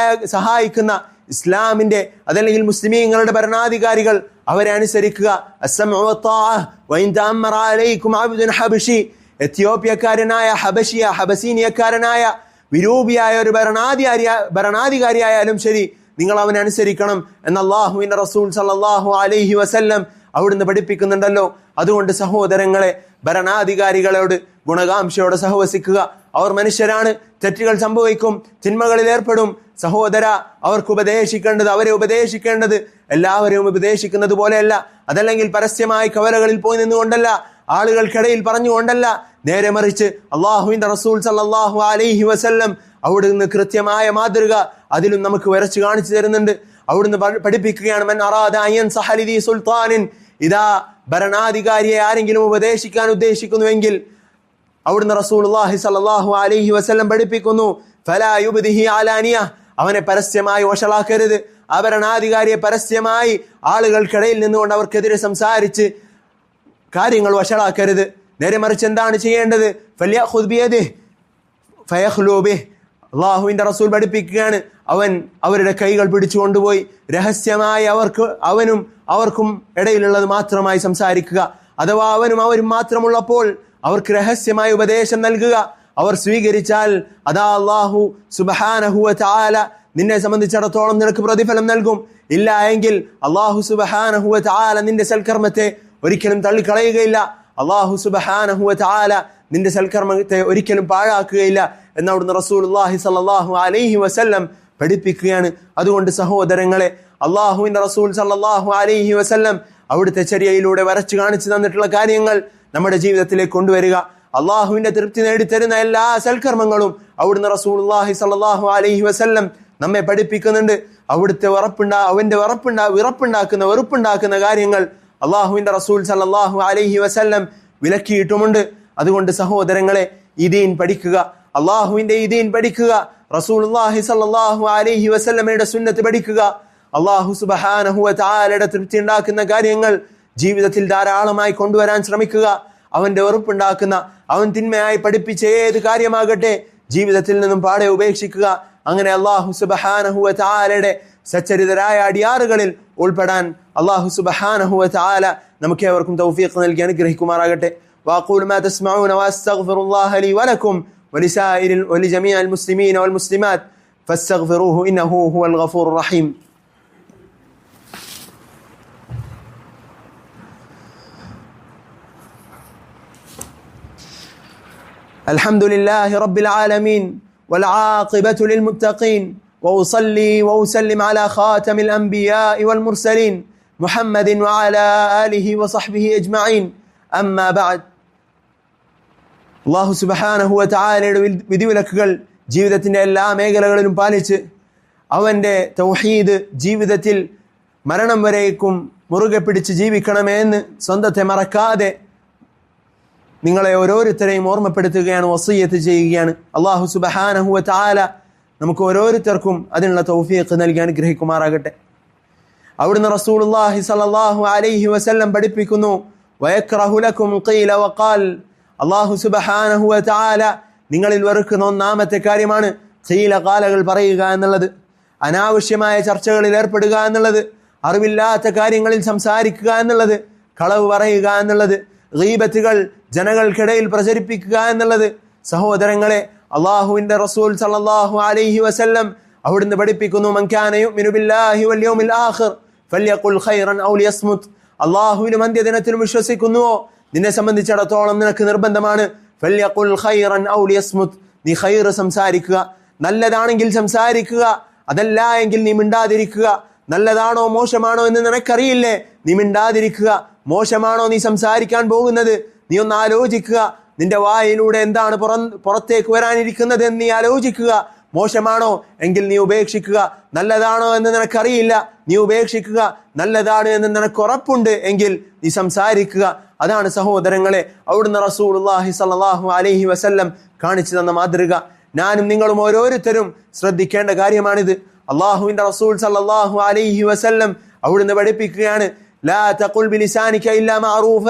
സഹായിക്കുന്ന ഇസ്ലാമിന്റെ അതല്ലെങ്കിൽ മുസ്ലിമീങ്ങളുടെ ഭരണാധികാരികൾ, അവരെ അനുസരിക്കുക. എത്യോപ്യക്കാരനായ ഹബസീനിയക്കാരനായ വിരൂപിയായ ഒരു ഭരണാധികാരിയായാലും ശരി, നിങ്ങൾ അവനെ അനുസരിക്കണം എന്ന് അല്ലാഹുവിന്റെ റസൂൽ സല്ലല്ലാഹു അലൈഹി വസല്ലം അവിടുന്ന് പഠിപ്പിക്കുന്നുണ്ടല്ലോ. അതുകൊണ്ട് സഹോദരങ്ങളെ, ഭരണാധികാരികളോട് ഗുണകാംക്ഷയോടെ സഹവസിക്കുക. അവർ മനുഷ്യരാണ്, തെറ്റുകൾ സംഭവിക്കും, തിന്മകളിൽ ഏർപ്പെടും. സഹോദര, അവരെ ഉപദേശിക്കേണ്ടത് എല്ലാവരെയും ഉപദേശിക്കുന്നത് പോലെയല്ല, അതല്ലെങ്കിൽ പരസ്യമായി കവലകളിൽ പോയി നിന്നുകൊണ്ടല്ല, ആളുകൾക്കിടയിൽ പറഞ്ഞുകൊണ്ടല്ല, നേരെ മറിച്ച് അല്ലാഹുവിന്റെ റസൂൽ സല്ലല്ലാഹു അലൈഹി വസല്ലം അവിടുന്ന് കൃത്യമായ മാതൃക അതിലും നമുക്ക് വരച്ചു കാണിച്ചു തരുന്നുണ്ട്. അവിടുന്ന് പഠിപ്പിക്കുകയാണ്, മൻ അറാദ അൻ യൻസഹ ലിദി സുൽത്താനിൻ, ഇതാ ഭരണാധികാരിയെ ആരെങ്കിലും ഉപദേശിക്കാൻ ഉദ്ദേശിക്കുന്നുവെങ്കിൽ അവിടുന്ന് റസൂലുള്ളാഹി സ്വല്ലല്ലാഹു അലൈഹി വസല്ലം പഠിപ്പിക്കുന്നു, ഫലാ യുബ്ദിഹി അലാനിയ, അവനെ പരസ്യമായി വഷളാക്കരുത്. ആ ഭരണാധികാരിയെ പരസ്യമായി ആളുകൾക്കിടയിൽ നിന്നുകൊണ്ട് അവർക്കെതിരെ സംസാരിച്ച് കാര്യങ്ങൾ വഷളാക്കരുത്. നേരെ മറിച്ച് എന്താണ് ചെയ്യേണ്ടത്? ഫല്യഖുദ് ബിയദിഹി ഫയഖ്ലൂ ബിഹി, അല്ലാഹുവിന്റെ റസൂൽ പഠിപ്പിക്കുകയാണ്, അവൻ അവരുടെ കൈകൾ പിടിച്ചു കൊണ്ടുപോയി രഹസ്യമായി അവർക്കും ഇടയിലുള്ളത് മാത്രമായി സംസാരിക്കുക. അഥവാ അവരും മാത്രമുള്ളപ്പോൾ അവർക്ക് രഹസ്യമായി ഉപദേശം നൽകുക. അവർ സ്വീകരിച്ചാൽ അതാ അല്ലാഹു സുബ്ഹാനഹു വ തആല നിന്നെ സംബന്ധിച്ചിടത്തോളം നിനക്ക് പ്രതിഫലം നൽകും. ഇല്ല എങ്കിൽ അല്ലാഹു സുബ്ഹാനഹു വ തആല നിന്റെ സൽക്കർമ്മത്തെ ഒരിക്കലും തള്ളിക്കളയുകയില്ല. അല്ലാഹു സുബ്ഹാനഹു വ തആല നിന്റെ സൽക്കർമ്മത്തെ ഒരിക്കലും പാഴാക്കുകയില്ല എന്ന് അവിടുന്ന് റസൂലുള്ളാഹി സ്വല്ലല്ലാഹു അലൈഹി വസല്ലം പഠിപ്പിക്കുകയാണ്. അതുകൊണ്ട് സഹോദരങ്ങളെ, അല്ലാഹുവിന്റെ റസൂൽ സ്വല്ലല്ലാഹു അലൈഹി വസല്ലം അവിടുത്തെ ചര്യയിലൂടെ വരച്ചു കാണിച്ചു തന്നിട്ടുള്ള കാര്യങ്ങൾ നമ്മുടെ ജീവിതത്തിലേക്ക് കൊണ്ടുവരിക. അള്ളാഹുവിന്റെ തൃപ്തി നേടിത്തരുന്ന എല്ലാ സൽക്കർമ്മങ്ങളും അവിടുന്ന് റസൂലുള്ളാഹി സ്വല്ലല്ലാഹു അലൈഹി വസല്ലം നമ്മെ പഠിപ്പിക്കുന്നുണ്ട്. അവിടുത്തെ വെറുപ്പുണ്ടാക്കുന്ന കാര്യങ്ങൾ അള്ളാഹുവിന്റെ റസൂൽ സ്വല്ലല്ലാഹു അലൈഹി വസല്ലം വിലക്കിയിട്ടുമുണ്ട്. അതുകൊണ്ട് സഹോദരങ്ങളെ, ഈ ദീൻ പഠിക്കുക, അള്ളാഹുവിന്റെ ഈ ദീൻ പഠിക്കുക, റസൂലുള്ളാഹി സ്വല്ലല്ലാഹു അലൈഹി വസല്ലമയുടെ സുന്നത്ത് പഠിക്കുക. അള്ളാഹു സുബ്ഹാനഹു വ തആലയുടെ തൃപ്തി ഉണ്ടാക്കുന്ന കാര്യങ്ങൾ ജീവിതത്തിൽ ധാരാളമായി കൊണ്ടുവരാൻ ശ്രമിക്കുക. അവന്റെ വെറുപ്പുണ്ടാക്കുന്ന, അവൻ തിന്മയായി പഠിപ്പിച്ച ഏത് കാര്യമാകട്ടെ ജീവിതത്തിൽ നിന്നും പാടെ ഉപേക്ഷിക്കുക. അങ്ങനെ അല്ലാഹു സുബ്ഹാനഹു വ തആലയുടെ സച്ചരിതരായ അടിയാറുകളിൽ ഉൾപ്പെടാൻ അല്ലാഹു സുബ്ഹാനഹു വ തആല നമുക്ക് ഏവർക്കും തൗഫീഖ് നൽകി അനുഗ്രഹിക്കുമാറാകട്ടെ. വഅഖൂലു മാ തസ്മഊന വഅസ്തഗ്ഫിറുല്ലാഹ ലി വലക്കും വലിജമീഅൽ മുസ്ലിമീന വൽ മുസ്ലിമാത്ത് ഫസ്തഗ്ഫിറൂഹു ഇന്നഹു ഹുവൽ ഗഫൂറുർ റഹീം. الحمد لله رب العالمين والعاقبة للمتقين وأصلي وأسلم على خاتم الأنبياء والمرسلين محمد وعلى آله وصحبه أجمعين أما بعد. الله سبحانه وتعالى വിധിവിലക്കുകൾ ജീവിതത്തിന്റെ എല്ലാ മേഖലകളിലും പാലിച്ച് അവന്റെ തൗഹീദ് ജീവിതത്തിൽ മരണം വരേക്കും മുറുകെ പിടിച്ച് ജീവിക്കണമെന്ന് സ്വന്തത്തെ മറക്കാതെ നിങ്ങളെ ഓരോരുത്തരെയും ഓർമ്മപ്പെടുത്തുകയാണ്, വസിയ്യത്ത് ചെയ്യുകയാണ്. അല്ലാഹു സുബ്ഹാനഹു വ തആല നമുക്ക് ഓരോരുത്തർക്കും അതിനുള്ള തൗഫീഖ് നൽകി അനുഗ്രഹിക്കുമാറാകട്ടെ. അവിടുന്ന് റസൂലുള്ളാഹി സ്വല്ലല്ലാഹു അലൈഹി വസല്ലം പഠിപ്പിക്കുന്നു, വയക്റഹു ലക്കും ഖീല വഖാൽ. അല്ലാഹു സുബ്ഹാനഹു വ തആല നിങ്ങളിൽ വെറുക്കുന്ന ഒന്നാമത്തെ കാര്യമാണ് ഖീല ഖാലകൾ പറയുക എന്നുള്ളത്, അനാവശ്യമായ ചർച്ചകളിൽ ഏർപ്പെടുക എന്നുള്ളത്, അറിവില്ലാത്ത കാര്യങ്ങളിൽ സംസാരിക്കുക എന്നുള്ളത്, കളവ് പറയുക എന്നുള്ളത്, ഗീബത്തുകൾ ജനങ്ങൾക്കിടയിൽ പ്രചരിപ്പിക്കുക എന്നുള്ളത്. സഹോദരങ്ങളെ, അല്ലാഹുവിന്റെ റസൂൽ സല്ലല്ലാഹു അലൈഹി വസല്ലം അവിടുന്ന് പഠിപ്പിക്കുന്നു, മൻ കാന യുഅ്മിനു ബില്ലാഹി വൽ യൗമിൽ ആഖിർ ഫല്യഖുൽ ഖൈറൻ ഔ ലിയസ്മുത്. അല്ലാഹുവിലും അന്ത്യദിനത്തിലും വിശ്വസിക്കുന്നുവോ, നിന്നെ സംബന്ധിച്ചിടത്തോളം നിനക്ക് നിർബന്ധമാണ് ഫല്യഖുൽ ഖൈറൻ ഔ ലിയസ്മുത്, നീ ഖൈർ സംസാരിക്കുക, നല്ലതാണെങ്കിൽ സംസാരിക്കുക, അതല്ല എങ്കിൽ നീ മിണ്ടാതിരിക്കുക. നല്ലതാണോ മോശമാണോ എന്ന് നിനക്കറിയില്ലേ, നീ മിണ്ടാതിരിക്കുക. മോശമാണോ നീ സംസാരിക്കാൻ പോകുന്നത്, നീ ഒന്ന് ആലോചിക്കുക. നിന്റെ വായിലൂടെ എന്താണ് പുറത്തേക്ക് വരാനിരിക്കുന്നത് എന്ന് നീ ആലോചിക്കുക. മോശമാണോ എങ്കിൽ നീ ഉപേക്ഷിക്കുക. നല്ലതാണോ എന്ന് നിനക്കറിയില്ല, നീ ഉപേക്ഷിക്കുക. നല്ലതാണ് എന്ന് നിനക്ക് ഉറപ്പുണ്ട് എങ്കിൽ നീ സംസാരിക്കുക. അതാണ് സഹോദരങ്ങളെ അവിടുന്ന് റസൂലുള്ളാഹി സ്വല്ലല്ലാഹു അലൈഹി വസല്ലം കാണിച്ചു തന്ന മാതൃക. ഞാനും നിങ്ങളും ഓരോരുത്തരും ശ്രദ്ധിക്കേണ്ട കാര്യമാണിത്. അല്ലാഹുവിന്റെ റസൂൽ സ്വല്ലല്ലാഹു അലൈഹി വസല്ലം അവിടുന്ന് പഠിപ്പിക്കുകയാണ്, ലാ തഖുൽ ബിലിസാനിക ഇല്ലാ മഅറൂഫ.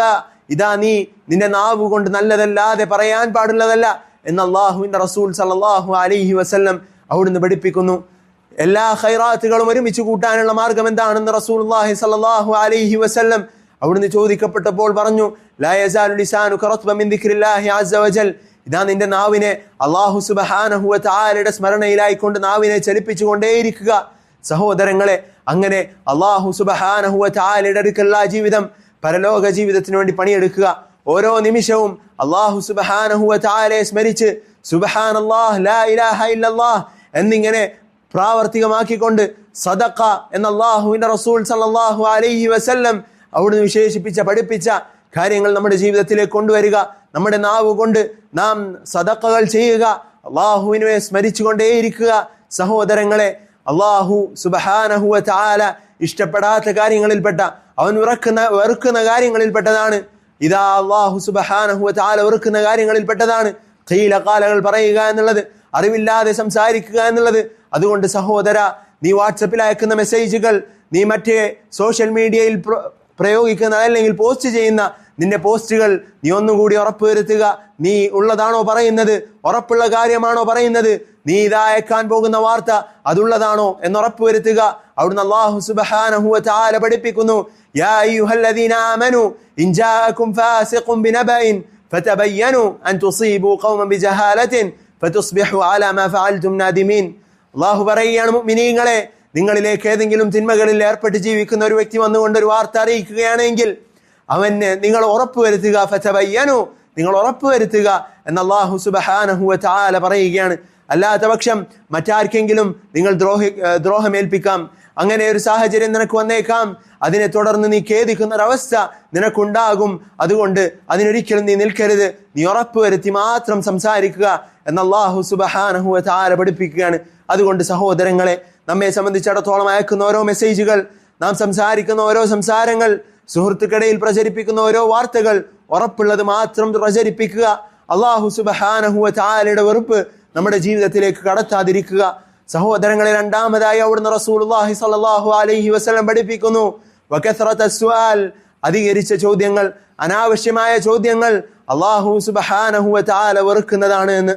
ഇതാ നീ നിന്റെ നാവ് കൊണ്ട് നല്ലതല്ലാതെ പറയാൻ പാടുള്ളതല്ല എന്ന് അല്ലാഹുവിന്റെ റസൂൽ സല്ലല്ലാഹു അലൈഹി വസല്ലം അവിടുന്ന് പഠിപ്പിക്കുന്നു. എല്ലാ ഖൈറാത്തുകളും ഒരുമിച്ച് കൂട്ടാനുള്ള മാർഗം എന്താണെന്ന് റസൂലുള്ളാഹി സല്ലല്ലാഹു അലൈഹി വസല്ലം അവിടുന്ന് ചോദിക്കപ്പെട്ടപ്പോൾ പറഞ്ഞു, ലാ യസാലു ലിസാനുക റത്ബൻ മിൻ ദിക്രില്ലാഹി അസ്സ വജൽ. ഇതാ നിന്റെ നാവിനെ അല്ലാഹു സുബ്ഹാനഹു വ തആലയുടെ സ്മരണയിലായിക്കൊണ്ട് നാവിനെ ചലിപ്പിച്ചു കൊണ്ടേയിരിക്കുക. സഹോദരങ്ങളെ, അങ്ങനെ അല്ലാഹു സുബ്ഹാനഹു വ തആലയുടെ അടുക്കലുള്ള ജീവിതം, പരലോക ജീവിതത്തിന് വേണ്ടി പണിയെടുക്കുക. ഓരോ നിമിഷവും അല്ലാഹു സുബ്ഹാനഹു വ തആലയെ സ്മരിച്ച് സുബ്ഹാനല്ലാഹ് ലാ ഇലാഹ ഇല്ലല്ലാഹ് എന്നിങ്ങനെ പ്രാവർത്തികമാക്കിക്കൊണ്ട് സദഖ എന്ന അല്ലാഹുവിന്റെ റസൂൽ സല്ലല്ലാഹു അലൈഹി വസല്ലം അവിടുന്ന് വിശേഷിപ്പിച്ച പഠിപ്പിച്ച കാര്യങ്ങൾ നമ്മുടെ ജീവിതത്തിലേക്ക് കൊണ്ടുവരിക. നമ്മുടെ നാവ് കൊണ്ട് നാം സദഖകൾ ചെയ്യുക, അല്ലാഹുവിനെ സ്മരിച്ചുകൊണ്ടേയിരിക്കുക. സഹോദരങ്ങളെ, അല്ലാഹു സുബ്ഹാനഹു വ തആല ഇഷ്ടപ്പെടാത്ത കാര്യങ്ങളിൽപ്പെട്ട, അവൻ വെറുക്കുന്ന കാര്യങ്ങളിൽപ്പെട്ടതാണ്. ഇതാ അല്ലാഹു സുബ്ഹാനഹു വ തആല വെറുക്കുന്ന കാര്യങ്ങളിൽപ്പെട്ടതാണ് ഖീല ഖാലകൾ പറയുക എന്നുള്ളത്, അറിവില്ലാതെ സംസാരിക്കുക എന്നുള്ളത്. അതുകൊണ്ട് സഹോദര, നീ വാട്സപ്പിൽ അയക്കുന്ന മെസ്സേജുകൾ, നീ മറ്റേ സോഷ്യൽ മീഡിയയിൽ പ്രയോഗിക്കുന്ന അല്ലെങ്കിൽ പോസ്റ്റ് ചെയ്യുന്ന നിന്റെ പോസ്റ്റുകൾ നീ ഒന്നുകൂടി ഉറപ്പുവരുത്തുക. നീ ഉള്ളതാണോ പറയുന്നത്, ഉറപ്പുള്ള കാര്യമാണോ പറയുന്നത്, നീ ഇതാ അയക്കാൻ പോകുന്ന വാർത്ത അതുള്ളതാണോ എന്ന് ഉറപ്പുവരുത്തുക. അവിടുന്ന് അല്ലാഹു സുബ്ഹാനഹു വ തആല പഠിപ്പിക്കുന്നു, യാ അയ്യുഹല്ലദീന ആമനു ഇൻ ജാഅകും ഫാസിഖുൻ ബിനബഇൻ ഫതബയ്യനു അൻ തുസീബു ഖൗമൻ ബിജഹാലത്തിൻ ഫതുസ്ബിഹു അലാ മാ ഫഅൽതും നാദിമീൻ. അല്ലാഹു പറയുകയാണ്, മുഅ്മിനീങ്ങളെ, നിങ്ങളിലേക്ക് ഏതെങ്കിലും തിന്മകളിൽ ഏർപ്പെട്ട് ജീവിക്കുന്ന ഒരു വ്യക്തി വന്നുകൊണ്ട് ഒരു വാർത്ത അറിയിക്കുകയാണെങ്കിൽ അവന് നിങ്ങൾ ഉറപ്പുവരുത്തുക. ഫതബയ്യനു, നിങ്ങൾ ഉറപ്പുവരുത്തുക എന്ന് അല്ലാഹു സുബ്ഹാനഹു വ തആല പറയുകയാണ്. അല്ലാത്ത പക്ഷം മറ്റാർക്കെങ്കിലും നിങ്ങൾ ദ്രോഹമേൽപ്പിക്കാം. അങ്ങനെ ഒരു സാഹചര്യം നിനക്ക് വന്നേക്കാം. അതിനെ തുടർന്ന് നീ ഖേദിക്കുന്ന ഒരവസ്ഥ നിനക്കുണ്ടാകും. അതുകൊണ്ട് അതിനൊരിക്കലും നീ നിൽക്കരുത്. നീ ഉറപ്പുവരുത്തി മാത്രം സംസാരിക്കുക എന്ന് അല്ലാഹു സുബ്ഹാനഹു വ തആല പഠിപ്പിക്കുകയാണ്. അതുകൊണ്ട് സഹോദരങ്ങളെ, നമ്മെ സംബന്ധിച്ചിടത്തോളം അയക്കുന്ന ഓരോ മെസ്സേജുകൾ, നാം സംസാരിക്കുന്ന ഓരോ സംസാരങ്ങൾ, സുഹൃത്തുക്കളിൽ പ്രചരിപ്പിക്കുന്ന ഓരോ വാർത്തകൾ ഉറപ്പുള്ളത് മാത്രം പ്രചരിപ്പിക്കുക. അല്ലാഹു സുബ്ഹാനഹു വ തആലയുടെ വെറുപ്പ് നമ്മുടെ ജീവിതത്തിലേക്ക് കടത്താതിരിക്കുക. സഹോദരങ്ങളെ, രണ്ടാമതായി അവിടുന്ന് റസൂലുള്ളാഹി സ്വല്ലല്ലാഹു അലൈഹി വസല്ലം പഠിപ്പിക്കുന്നു, വകസ്റത സുആൽ, അധികരിച്ച ചോദ്യങ്ങൾ, അനാവശ്യമായ ചോദ്യങ്ങൾ അല്ലാഹു സുബ്ഹാനഹു വ തആല വെറുക്കുന്നതാണ് എന്ന്.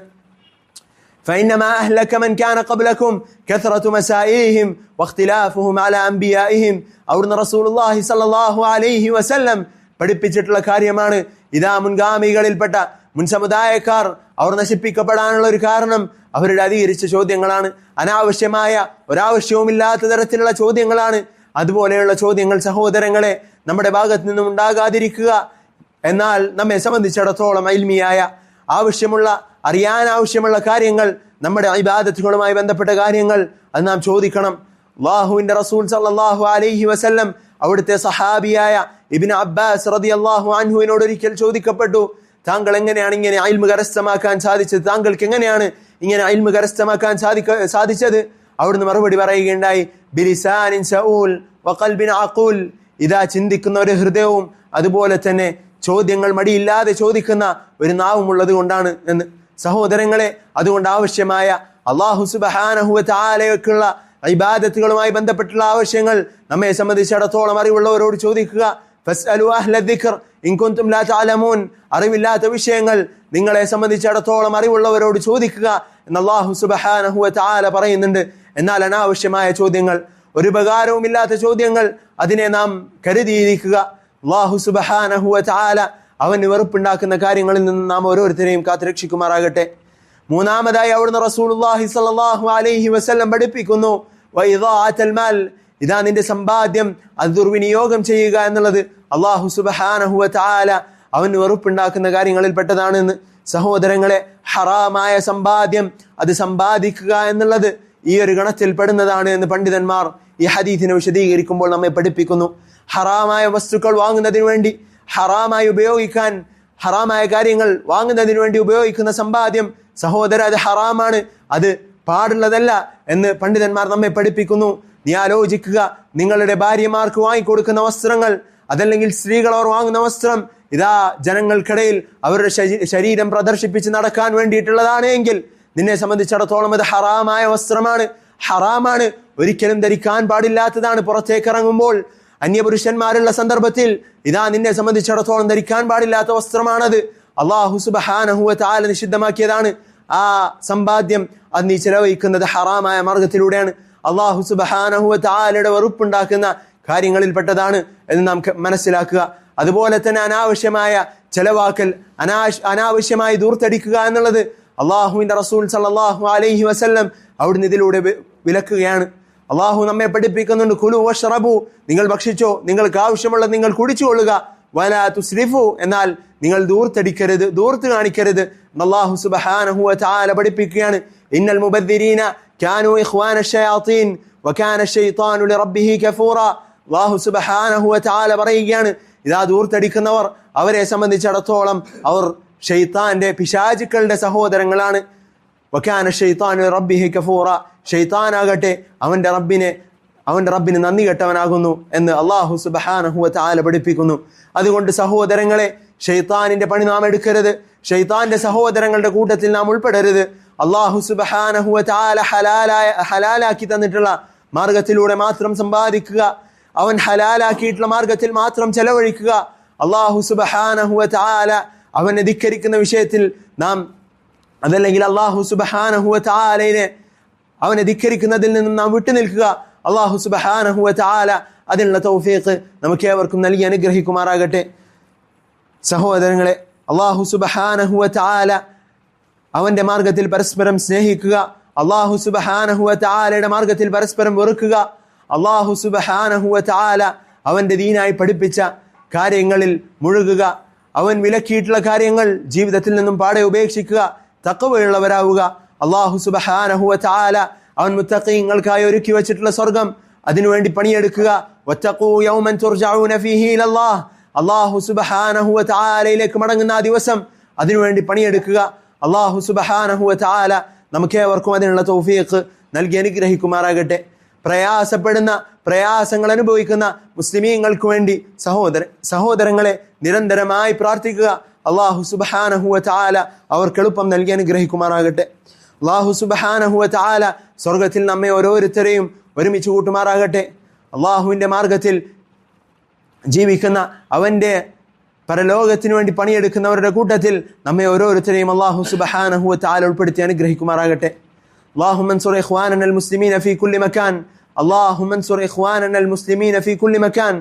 فإنما أهلك من كان قبلكم كثرة مسائلهم واختلافهم على أنبيائهم. അവിടുന്ന് റസൂലുള്ളാഹി സ്വല്ലല്ലാഹു അലൈഹി വസല്ലം പഠിപ്പിച്ചിട്ടുള്ള കാര്യമാണ്. ഇതാ മുൻഗാമികളിൽപ്പെട്ട മുൻ സമുദായക്കാർ അവർ നശിപ്പിക്കപ്പെടാനുള്ള ഒരു കാരണം അവരുടെ അധികരിച്ച ചോദ്യങ്ങളാണ്. അനാവശ്യമായ, ഒരാവശ്യവുമില്ലാത്ത തരത്തിലുള്ള ചോദ്യങ്ങളാണ്. അതുപോലെയുള്ള ചോദ്യങ്ങൾ സഹോദരങ്ങളെ നമ്മുടെ ഭാഗത്ത് നിന്നും ഉണ്ടാകാതിരിക്കുക. എന്നാൽ നമ്മെ സംബന്ധിച്ചിടത്തോളം ഇൽമിയായ, ആവശ്യമുള്ള, അറിയാൻ ആവശ്യമുള്ള കാര്യങ്ങൾ, നമ്മുടെ ഇബാദത്തുകളുമായി ബന്ധപ്പെട്ട കാര്യങ്ങൾ അത് നാം ചോദിക്കണം. അല്ലാഹുവിന്റെ റസൂൽ സല്ലല്ലാഹു അലൈഹി വസല്ലം അവിടുത്തെ സഹാബിയായ ഇബ്നു അബ്ബാസ് റളിയല്ലാഹു അൻഹുവിനോട് ഒരിക്കൽ ചോദിക്കപ്പെട്ടു, താങ്കൾ എങ്ങനെയാണ് ഇങ്ങനെ ഇൽമു കരസ്ഥമാക്കാൻ സാധിച്ചത്? താങ്കൾക്ക് എങ്ങനെയാണ് ഇങ്ങനെ ഇൽമു കരസ്ഥമാക്കാൻ സാധിച്ചത്? അവിടുന്ന് മറുപടി പറയുകയുണ്ടായി, ബിലിസാനിൻ സഊൽ വഖൽബിൻ അഖൂൽ. ഇതാ ചിന്തിക്കുന്ന ഒരു ഹൃദയവും അതുപോലെ തന്നെ ചോദ്യങ്ങൾ മടിയില്ലാതെ ചോദിക്കുന്ന ഒരു നാവുമുള്ളത് കൊണ്ടാണ് എന്ന്. സഹോദരങ്ങളെ, അതുകൊണ്ട് ആവശ്യമായ അല്ലാഹു സുബ്ഹാനഹു വ തആലയ്ക്കുള്ള ഇബാദത്തുകളുമായി ബന്ധപ്പെട്ടുള്ള ആവശ്യങ്ങൾ നമ്മെ സംബന്ധിച്ചിടത്തോളം അറിവുള്ളവരോട് ചോദിക്കുക. ഫസ്അലു അഹ്ല ദിക്ർ ഇൻ കുൻതും ലാ തഅലമൂൻ. അറിവില്ലാത്ത വിഷയങ്ങൾ നിങ്ങളെ സംബന്ധിച്ചിടത്തോളം അറിവുള്ളവരോട് ചോദിക്കുക എന്ന് അല്ലാഹു സുബ്ഹാനഹു വ തആല പറയുന്നുണ്ട്. എന്നാൽ അനാവശ്യമായ ചോദ്യങ്ങൾ, ഒരു ഉപകാരവുമില്ലാത്ത ചോദ്യങ്ങൾ, അതിനെ നാം കരുതിയിരിക്കുക. അല്ലാഹു സുബ്ഹാനഹു വ തആല അവന് വെറുപ്പുണ്ടാക്കുന്ന കാര്യങ്ങളിൽ നിന്ന് നാം ഓരോരുത്തരെയും കാത്തുരക്ഷിക്കുമാറാകട്ടെ. മൂന്നാമതായി അവിടുന്ന് റസൂലുള്ളാഹി സ്വല്ലല്ലാഹു അലൈഹി വസല്ലം പഠിപ്പിക്കുന്നു, വഇദാഅത്തുൽ മാൽ, ഇതാ നിന്റെ സമ്പാദ്യം അത് ദുർവിനിയോഗം ചെയ്യുക എന്നുള്ളത് അല്ലാഹു സുബ്ഹാനഹു വ തആല അവന് വെറുപ്പുണ്ടാക്കുന്ന കാര്യങ്ങളിൽ പെട്ടതാണെന്ന്. സഹോദരങ്ങളെ, ഹറാമായ സമ്പാദ്യം അത് സമ്പാദിക്കുക എന്നുള്ളത് ഈ ഒരു ഗണത്തിൽ പെടുന്നതാണ് എന്ന് പണ്ഡിതന്മാർ ഈ ഹദീസിനെ വിശദീകരിക്കുമ്പോൾ നമ്മെ പഠിപ്പിക്കുന്നു. ഹറാമായ വസ്തുക്കൾ വാങ്ങുന്നതിന് വേണ്ടി, ഹറാമായി ഉപയോഗിക്കാൻ, ഹറാമായ കാര്യങ്ങൾ വാങ്ങുന്നതിന് വേണ്ടി ഉപയോഗിക്കുന്ന സമ്പാദ്യം സഹോദര, അത് ഹറാമാണ്, അത് പാടുള്ളതല്ല എന്ന് പണ്ഡിതന്മാർ നമ്മെ പഠിപ്പിക്കുന്നു. നീ ആലോചിക്കുക, നിങ്ങളുടെ ഭാര്യമാർക്ക് വാങ്ങിക്കൊടുക്കുന്ന വസ്ത്രങ്ങൾ, അതല്ലെങ്കിൽ സ്ത്രീകൾ അവർ വാങ്ങുന്ന വസ്ത്രം, ഇതാ ജനങ്ങൾക്കിടയിൽ അവരുടെ ശരീരം പ്രദർശിപ്പിച്ച് നടക്കാൻ വേണ്ടിയിട്ടുള്ളതാണ് എങ്കിൽ നിന്നെ സംബന്ധിച്ചിടത്തോളം അത് ഹറാമായ വസ്ത്രമാണ്, ഹറാമാണ്, ഒരിക്കലും ധരിക്കാൻ പാടില്ലാത്തതാണ്. പുറത്തേക്ക് ഇറങ്ങുമ്പോൾ അന്യപുരുഷന്മാരുള്ള സന്ദർഭത്തിൽ ഇതാ നിന്നെ സംബന്ധിച്ചിടത്തോളം ധരിക്കാൻ പാടില്ലാത്ത വസ്ത്രമാണത്. അല്ലാഹു സുബ്ഹാനഹു വ തആല നിഷിദ്ധമാക്കിയതാണ്. ആ സമ്പാദ്യം അത് നീ ചെലവഴിക്കുന്നത് ഹറാമായ മാർഗത്തിലൂടെയാണ്. അല്ലാഹു സുബ്ഹാനഹു വ തആലയുടെ വെറുപ്പുണ്ടാക്കുന്ന കാര്യങ്ങളിൽ പെട്ടതാണ് എന്ന് നാം മനസ്സിലാക്കുക. അതുപോലെ തന്നെ അനാവശ്യമായ ചെലവാക്കൽ, അനാവശ്യമായി ദൂർത്തടിക്കുക എന്നുള്ളത് അള്ളാഹുവിന്റെ റസൂൽ സല്ലല്ലാഹു അലൈഹി വസല്ലം അവിടുന്ന് ഇതിലൂടെ വിലക്കുകയാണ്. അള്ളാഹു നമ്മെ പഠിപ്പിക്കുന്നുണ്ട്, കുലു വഷ്റബു, നിങ്ങൾ ഭക്ഷിച്ചോ, നിങ്ങൾക്ക് ആവശ്യമുള്ളത് നിങ്ങൾ കുടിച്ചുകൊള്ളുക, വലാ തുസ്രിഫു, എന്നാൽ നിങ്ങൾ ദൂർത്തടിക്കരുത്, ദൂർത്ത് കാണിക്കരുത്. അല്ലാഹു സുബ്ഹാനഹു വ തആല പഠിപ്പിക്കുകയാണ്, ഇന്നൽ മുബദ്ദിരീന കാനൂ ഇഖ്വാന ശയാത്തീൻ വകാന ശൈത്താനു ലിറബ്ബിഹി കഫൂറ. അല്ലാഹു സുബ്ഹാനഹു വ തആല പറയുകയാണ്, ഇതാ ദൂർത്തടിക്കുന്നവർ, അവരെ സംബന്ധിച്ചിടത്തോളം അവർ ഷെയ്ത്താന്റെ, പിശാചുക്കളുടെ സഹോദരങ്ങളാണ്. വകാന ശൈത്താനു ലിറബ്ബിഹി കഫൂറ, ഷെയ്ത്താനാകട്ടെ അവന്റെ റബ്ബിന് നന്ദി കെട്ടവനാകുന്നു എന്ന് അല്ലാഹു സുബ്ഹാനഹു വ തആല പഠിപ്പിക്കുന്നു. അതുകൊണ്ട് സഹോദരങ്ങളെ, ഷെയ്ത്താനിന്റെ പണി നാം എടുക്കരുത്, ഷെയ്ത്താന്റെ സഹോദരങ്ങളുടെ കൂട്ടത്തിൽ നാം ഉൾപ്പെടരുത്. അല്ലാഹു സുബ്ഹാനഹു വ തആല ഹലാലാക്കി തന്നിട്ടുള്ള മാർഗത്തിലൂടെ മാത്രം സമ്പാദിക്കുക, അവൻ ഹലാലാക്കിയിട്ടുള്ള മാർഗത്തിൽ മാത്രം ചെലവഴിക്കുക. അല്ലാഹു സുബ്ഹാനഹു വ തആല അവനെ ധിക്കരിക്കുന്ന വിഷയത്തിൽ നാം, അതല്ലെങ്കിൽ അല്ലാഹു സുബ്ഹാനഹു വ തആലയെ അവനെ ധിക്കരിക്കുന്നതിൽ നിന്നും നാം വിട്ടുനിൽക്കുക. അല്ലാഹു സുബ്ഹാനഹു വ തആല അതിനുള്ള തൗഫീഖ് നമുക്ക് ഏവർക്കും നൽകി അനുഗ്രഹിക്കുമാറാകട്ടെ. സഹോദരങ്ങളെ, അല്ലാഹു സുബ്ഹാനഹു വ തആല അവന്റെ മാർഗത്തിൽ പരസ്പരം സ്നേഹിക്കുക, അല്ലാഹു സുബ്ഹാനഹു വ തആലയുടെ മാർഗത്തിൽ പരസ്പരം വെറുക്കുക. അല്ലാഹു സുബ്ഹാനഹു വ തആല അവന്റെ ദീനായി പഠിപ്പിച്ച കാര്യങ്ങളിൽ മുഴുകുക, അവൻ വിലക്കിയിട്ടുള്ള കാര്യങ്ങൾ ജീവിതത്തിൽ നിന്നും പാടെ ഉപേക്ഷിക്കുക, തഖ്വയുള്ളവരാവുക. അല്ലാഹു സുബ്ഹാനഹു വ തആല അവൻ മുത്തഖീങ്ങൾക്കായി ഒരുക്കി വെച്ചിട്ടുള്ള സ്വർഗം, അതിനുവേണ്ടി പണിയെടുക്കുക. വത്തഖൂ യൗമൻ തുർജഊന ഫീഹി ഇലല്ലാഹ്, അല്ലാഹു സുബ്ഹാനഹു വ തആലയിലേക്ക് മടങ്ങുന്ന ആ ദിവസം, അതിനുവേണ്ടി പണിയെടുക്കുക. അല്ലാഹു സുബ്ഹാനഹു വ തആല നമുക്കേവർക്കും അതിനുള്ള തൗഫീഖ് നൽകി അനുഗ്രഹിക്കുമാറാകട്ടെ. പ്രയാസപ്പെടുന്ന, പ്രയാസങ്ങൾ അനുഭവിക്കുന്ന മുസ്ലിമീങ്ങൾക്ക് വേണ്ടി സഹോദരങ്ങളെ നിരന്തരമായി പ്രാർത്ഥിക്കുക. അല്ലാഹു സുബ്ഹാനഹു വ തആല അവർക്ക് എളുപ്പം നൽകി അനുഗ്രഹിക്കുമാറാകട്ടെ. അല്ലാഹു സുബ്ഹാനഹു വ തആല സ്വർഗത്തിൽ നമ്മെ ഓരോരുത്തരെയും ഒരുമിച്ച് കൂട്ടുമാറാകട്ടെ. അല്ലാഹുവിന്റെ മാർഗത്തിൽ ജീവിക്കുന്ന, അവന്റെ പരലോകത്തിനു വേണ്ടി പണിയെടുക്കുന്നവരുടെ കൂട്ടത്തിൽ നമ്മെ ഓരോരുത്തരെയും അല്ലാഹു സുബ്ഹാനഹു വ തആല ഉൾപ്പെടുത്തി അനുഗ്രഹിക്കുമാറാകട്ടെ. اللهم انصر إخواننا المسلمين في كل مكان، اللهم انصر إخواننا المسلمين في كل مكان،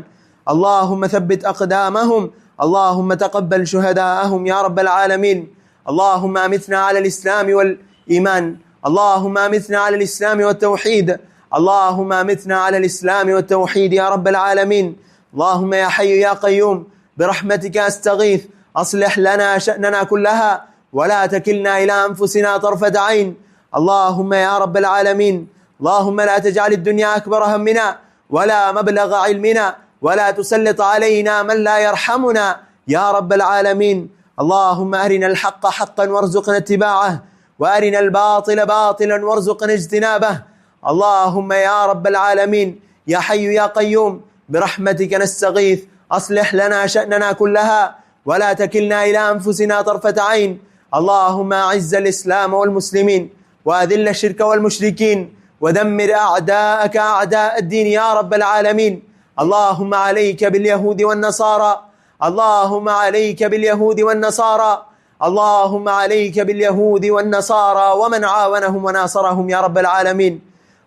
اللهم ثبت أقدامهم، اللهم تقبل شهداءهم يا رب العالمين. اللهم أمتنا على الإسلام والإيمان، اللهم أمتنا على الإسلام والتوحيد، اللهم أمتنا على الإسلام والتوحيد يا رب العالمين. اللهم يا حي يا قيوم برحمتك أستغيث، أصلح لنا شأننا كلها ولا تكلنا إلى أنفسنا طرفة عين. اللهم يا رب العالمين، اللهم لا تجعل الدنيا أكبر همنا ولا مبلغ علمنا ولا تسلط علينا من لا يرحمنا يا رب العالمين. اللهم أرنا الحق حقا وارزقنا اتباعه، وأرنا الباطل باطلا وارزقنا اجتنابه. اللهم يا رب العالمين يا حي يا قيوم برحمتك نستغيث، أصلح لنا شأننا كلها ولا تكلنا إلى أنفسنا طرفة عين. اللهم أعز الإسلام والمسلمين وأذل الشرك والمشركين ودمر أعداءك أعداء الدين يا رب العالمين. اللهم عليك باليهود والنصارى، اللهم عليك باليهود والنصارى، اللهم عليك باليهود والنصارى ومن عاونهم وناصرهم يا رب العالمين.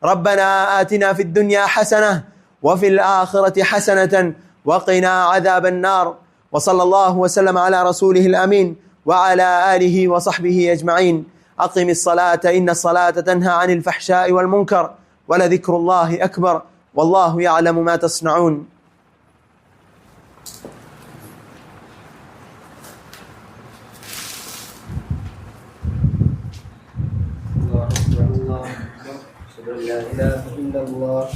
ربنا آتنا في الدنيا حسنة وفي الآخرة حسنة وقنا عذاب النار. وصلى الله وسلم على رسوله الأمين وعلى آله وصحبه أجمعين. أقم الصلاة إن الصلاة تنهى عن الفحشاء والمنكر ولذكر الله أكبر والله يعلم ما تصنعون. الله أكبر الله أكبر أشهد أن لا إله إلا الله.